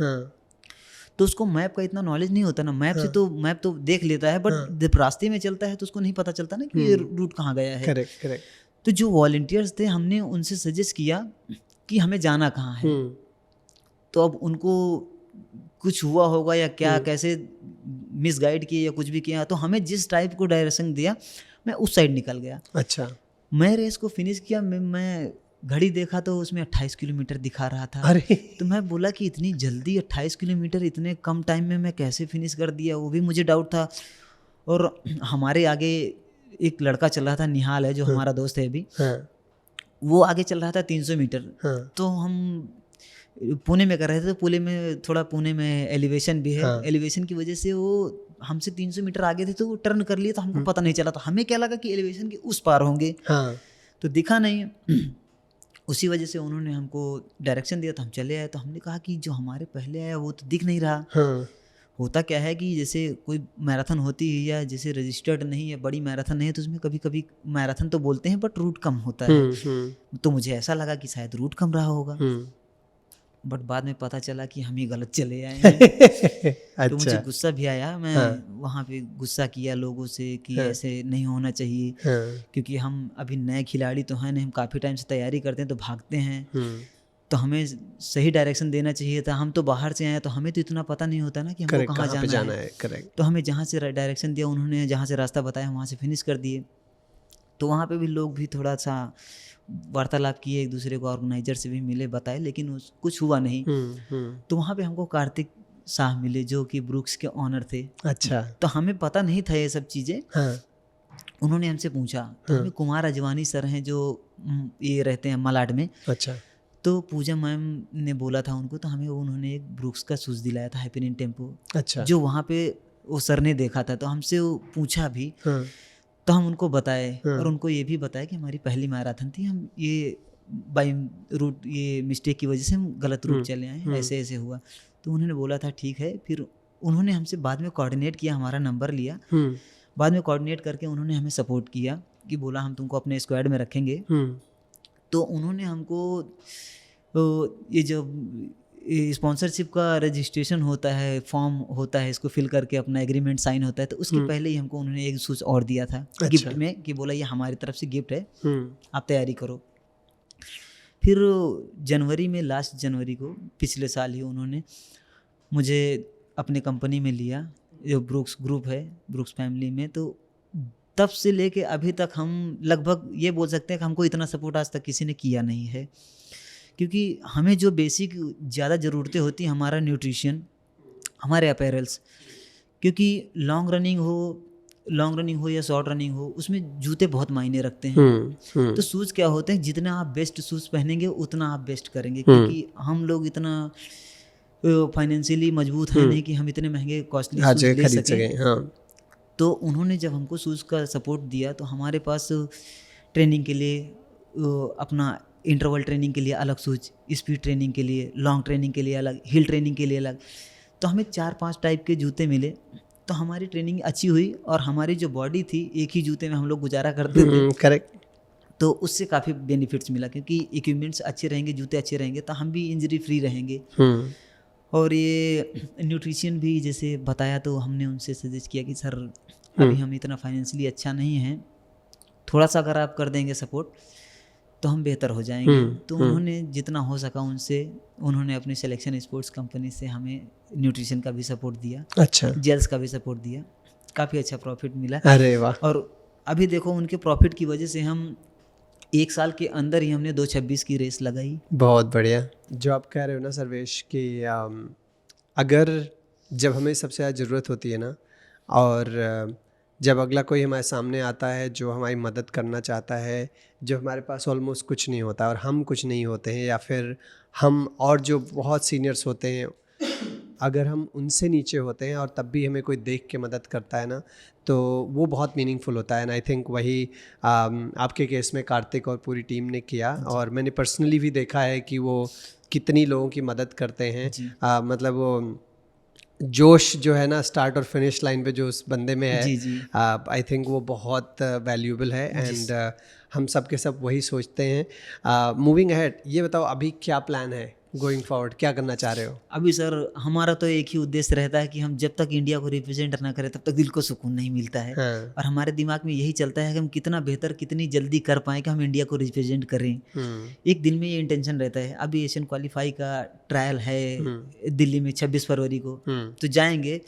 तो उसको मैप का इतना नॉलेज नहीं होता ना। मैप से तो मैप तो देख लेता है, बट जब रास्ते में चलता है तो उसको नहीं पता चलता ना कि ये रूट कहाँ गया है। करेक्ट। तो जो वॉलंटियर्स थे हमने उनसे सजेस्ट किया कि हमें जाना कहाँ है। तो अब उनको कुछ हुआ होगा या क्या, कैसे मिसगाइड किए या कुछ भी किया, तो हमें जिस टाइप को डायरेक्शन दिया मैं उस साइड निकल गया।
अच्छा।
मैं रेस को फिनिश किया, मैं घड़ी देखा तो उसमें 28 किलोमीटर दिखा रहा था।
अरे
तो मैं बोला कि इतनी जल्दी 28 किलोमीटर इतने कम टाइम में मैं कैसे फिनिश कर दिया, वो भी मुझे डाउट था। और हमारे आगे एक लड़का चल रहा था, निहाल है जो हमारा दोस्त है अभी, वो आगे चल रहा था 300 मीटर। तो हम पुणे में कर रहे थे, तो पुणे में थोड़ा पुणे में एलिवेशन भी है, एलिवेशन की वजह से वो हमसे 300 मीटर आगे थे, तो वो टर्न कर लिए, तो हमको पता नहीं चला। तो हमें क्या लगा कि एलिवेशन के उस पार होंगे, तो दिखा नहीं। उसी वजह से उन्होंने हमको डायरेक्शन दिया, तो हम चले आए। तो हमने कहा कि जो हमारे पहले आया वो तो दिख नहीं रहा। होता क्या है कि जैसे कोई मैराथन होती है या जैसे रजिस्टर्ड नहीं है, बड़ी मैराथन नहीं है, तो उसमें कभी कभी मैराथन तो बोलते हैं बट रूट कम होता है। तो मुझे ऐसा लगा कि शायद रूट कम रहा होगा, बट बाद में पता चला कि हम ही गलत चले आए हैं। अच्छा। तो मुझे गुस्सा भी आया, मैं वहाँ पे गुस्सा किया लोगों से कि ऐसे नहीं होना चाहिए, क्योंकि हम अभी नए खिलाड़ी तो हैं नहीं, हम काफ़ी टाइम से तैयारी करते हैं, तो भागते हैं, तो हमें सही डायरेक्शन देना चाहिए था। हम तो बाहर से आए, तो हमें तो इतना पता नहीं होता ना कि हमको कहाँ जाना है। करेक्ट। तो हमें जहाँ से डायरेक्शन दिया, उन्होंने जहाँ से रास्ता बताया वहाँ से फिनिश कर दिए। तो वहाँ पे भी लोग भी थोड़ा सा वार्तालाप किए, एक दूसरे को ऑर्गेनाइजर से भी मिले, बताए, लेकिन कुछ हुआ नहीं। तो वहाँ पे हमको कार्तिक शाह मिले जो कि ब्रुक्स के ऑनर थे। अच्छा। तो हमें पता नहीं था ये सब चीज़ें। उन्होंने हमसे पूछा, तो हमें कुमार अजवानी सर हैं जो ये रहते हैं मलाड में। अच्छा। तो पूजा मैम ने बोला था उनको, तो हमें उन्होंने एक ब्रुक्स का शूज़ दिलाया था, हैप्पीनियन टेम्पो। अच्छा। जो वहाँ पे वो सर ने देखा था, तो हमसे वो पूछा भी। तो हम उनको बताए और उनको ये भी बताया कि हमारी पहली मैराथन थी, हम ये बाई रूट, ये मिस्टेक की वजह से हम गलत रूट चले आए, ऐसे ऐसे हुआ। तो उन्होंने बोला था ठीक है। फिर उन्होंने हमसे बाद में कोऑर्डिनेट किया, हमारा नंबर लिया, बाद में कोऑर्डिनेट करके उन्होंने हमें सपोर्ट किया कि बोला हम तुमको अपने स्क्वाड में रखेंगे। तो उन्होंने हमको ये जो स्पॉन्सरशिप का रजिस्ट्रेशन होता है, फॉर्म होता है, इसको फिल करके अपना एग्रीमेंट साइन होता है, तो उसके पहले ही हमको उन्होंने एक शूज़ और दिया था। अच्छा। गिफ्ट में, कि बोला ये हमारी तरफ से गिफ्ट है, आप तैयारी करो। फिर जनवरी में, लास्ट जनवरी को, पिछले साल ही उन्होंने मुझे अपने कंपनी में लिया, जो ब्रुक्स ग्रुप है, ब्रुक्स फैमिली में। तो तब से लेके अभी तक हम लगभग ये बोल सकते हैं कि हमको इतना सपोर्ट आज तक किसी ने किया नहीं है, क्योंकि हमें जो बेसिक ज़्यादा ज़रूरतें होती हैं, हमारा न्यूट्रिशन, हमारे अपैरल्स, क्योंकि लॉन्ग रनिंग हो या शॉर्ट रनिंग हो, उसमें जूते बहुत मायने रखते हैं। तो शूज़ क्या होते हैं, जितना आप बेस्ट शूज़ पहनेंगे उतना आप बेस्ट करेंगे, क्योंकि हम लोग इतना फाइनेंशियली मजबूत हैं नहीं कि हम इतने महंगे कॉस्टली शूज़ ले सकें। तो उन्होंने जब हमको शूज़ का सपोर्ट दिया, तो हमारे पास ट्रेनिंग के लिए अपना इंटरवल ट्रेनिंग के लिए अलग शूज, स्पीड ट्रेनिंग के लिए, लॉन्ग ट्रेनिंग के लिए अलग, हिल ट्रेनिंग के लिए अलग। तो हमें 4-5 टाइप के जूते मिले, तो हमारी ट्रेनिंग अच्छी हुई और हमारी जो बॉडी थी, एक ही जूते में हम लोग गुजारा करते थे। करेक्ट। तो उससे काफ़ी बेनिफिट्स मिला, क्योंकि इक्विपमेंट्स अच्छे रहेंगे, जूते अच्छे रहेंगे, तो हम भी इंजरी फ्री रहेंगे। और ये न्यूट्रिशन भी जैसे बताया, तो हमने उनसे सजेस्ट किया कि सर अभी हम इतना फाइनेंशियली अच्छा नहीं हैं, थोड़ा सा अगर आप कर देंगे सपोर्ट तो हम बेहतर हो जाएंगे। तो उन्होंने जितना हो सका उनसे, उन्होंने अपनी सिलेक्शन स्पोर्ट्स कंपनी से हमें न्यूट्रिशन का भी सपोर्ट दिया। अच्छा। जेल्स का भी सपोर्ट दिया, काफ़ी अच्छा प्रॉफिट मिला। अरे वाह। और अभी देखो उनके प्रॉफिट की वजह से हम 1 साल के अंदर ही हमने 2:26 की रेस लगाई। बहुत बढ़िया। जो आप कह रहे हो ना सर्वेश कि अगर जब हमें सबसे ज़्यादा ज़रूरत होती है ना, और जब अगला कोई हमारे सामने आता है जो हमारी मदद करना चाहता है, जो हमारे पास ऑलमोस्ट कुछ नहीं होता और हम कुछ नहीं होते हैं, या फिर हम और जो बहुत सीनियर्स होते हैं अगर हम उनसे नीचे होते हैं और तब भी हमें कोई देख के मदद करता है ना, तो वो बहुत मीनिंगफुल होता है। एंड आई थिंक वही आपके केस में कार्तिक और पूरी टीम ने किया, और मैंने पर्सनली भी देखा है कि वो कितनी लोगों की मदद करते हैं। मतलब वो जोश जो है ना स्टार्ट और फिनिश लाइन पे जो उस बंदे में है, आई थिंक वो बहुत वैल्यूएबल है। एंड हम सब के सब वही सोचते हैं। मूविंग अहेड, ये बताओ अभी क्या प्लान है,
गोइंग फॉरवर्ड क्या करना चाह रहे हो?
अभी सर हमारा तो एक ही उद्देश्य रहता है कि हम जब तक इंडिया को रिप्रेजेंट ना करें तब तक दिल को सुकून नहीं मिलता है।
हाँ।
और हमारे दिमाग में यही चलता है कि हम कितना बेहतर कितनी जल्दी कर पाएँ कि हम इंडिया को रिप्रेजेंट करें। एक दिल में ये इंटेंशन रहता है। अभी एशियन क्वालीफाई का ट्रायल है दिल्ली में 26 फरवरी को, तो जाएंगे,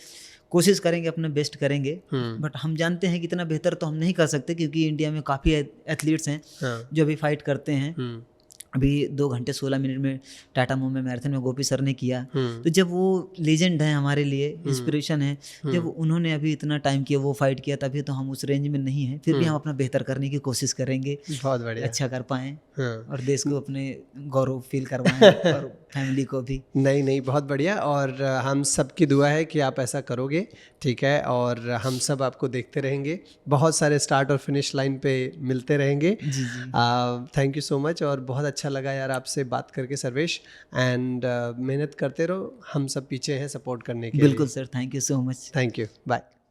कोशिश करेंगे, अपना बेस्ट करेंगे। बट हम जानते हैं कि इतना बेहतर तो हम नहीं कर सकते क्योंकि इंडिया में काफ़ी एथलीट्स हैं जो अभी फाइट करते हैं। अभी 2 घंटे 16 मिनट में टाटा मुंबई मैराथन में गोपी सर ने किया, तो जब वो लेजेंड है हमारे लिए, इंस्पिरेशन है, जब उन्होंने अभी इतना टाइम किया, वो फाइट किया, तभी तो हम उस रेंज में नहीं हैं। फिर भी हम अपना बेहतर करने की कोशिश करेंगे,
बहुत बढ़िया,
अच्छा कर पाएँ और देश को अपने गौरव फील करवाएं और फैमिली को भी।
नहीं बहुत बढ़िया, और हम सब की दुआ है कि आप ऐसा करोगे, ठीक है, और हम सब आपको देखते रहेंगे, बहुत सारे स्टार्ट और फिनिश लाइन पे मिलते रहेंगे।
जी।
थैंक यू सो मच, और बहुत अच्छा लगा यार आपसे बात करके सर्वेश, एंड मेहनत करते रहो, हम सब पीछे हैं सपोर्ट करने के लिए।
बिल्कुल sir, thank you so much.
Thank you, bye.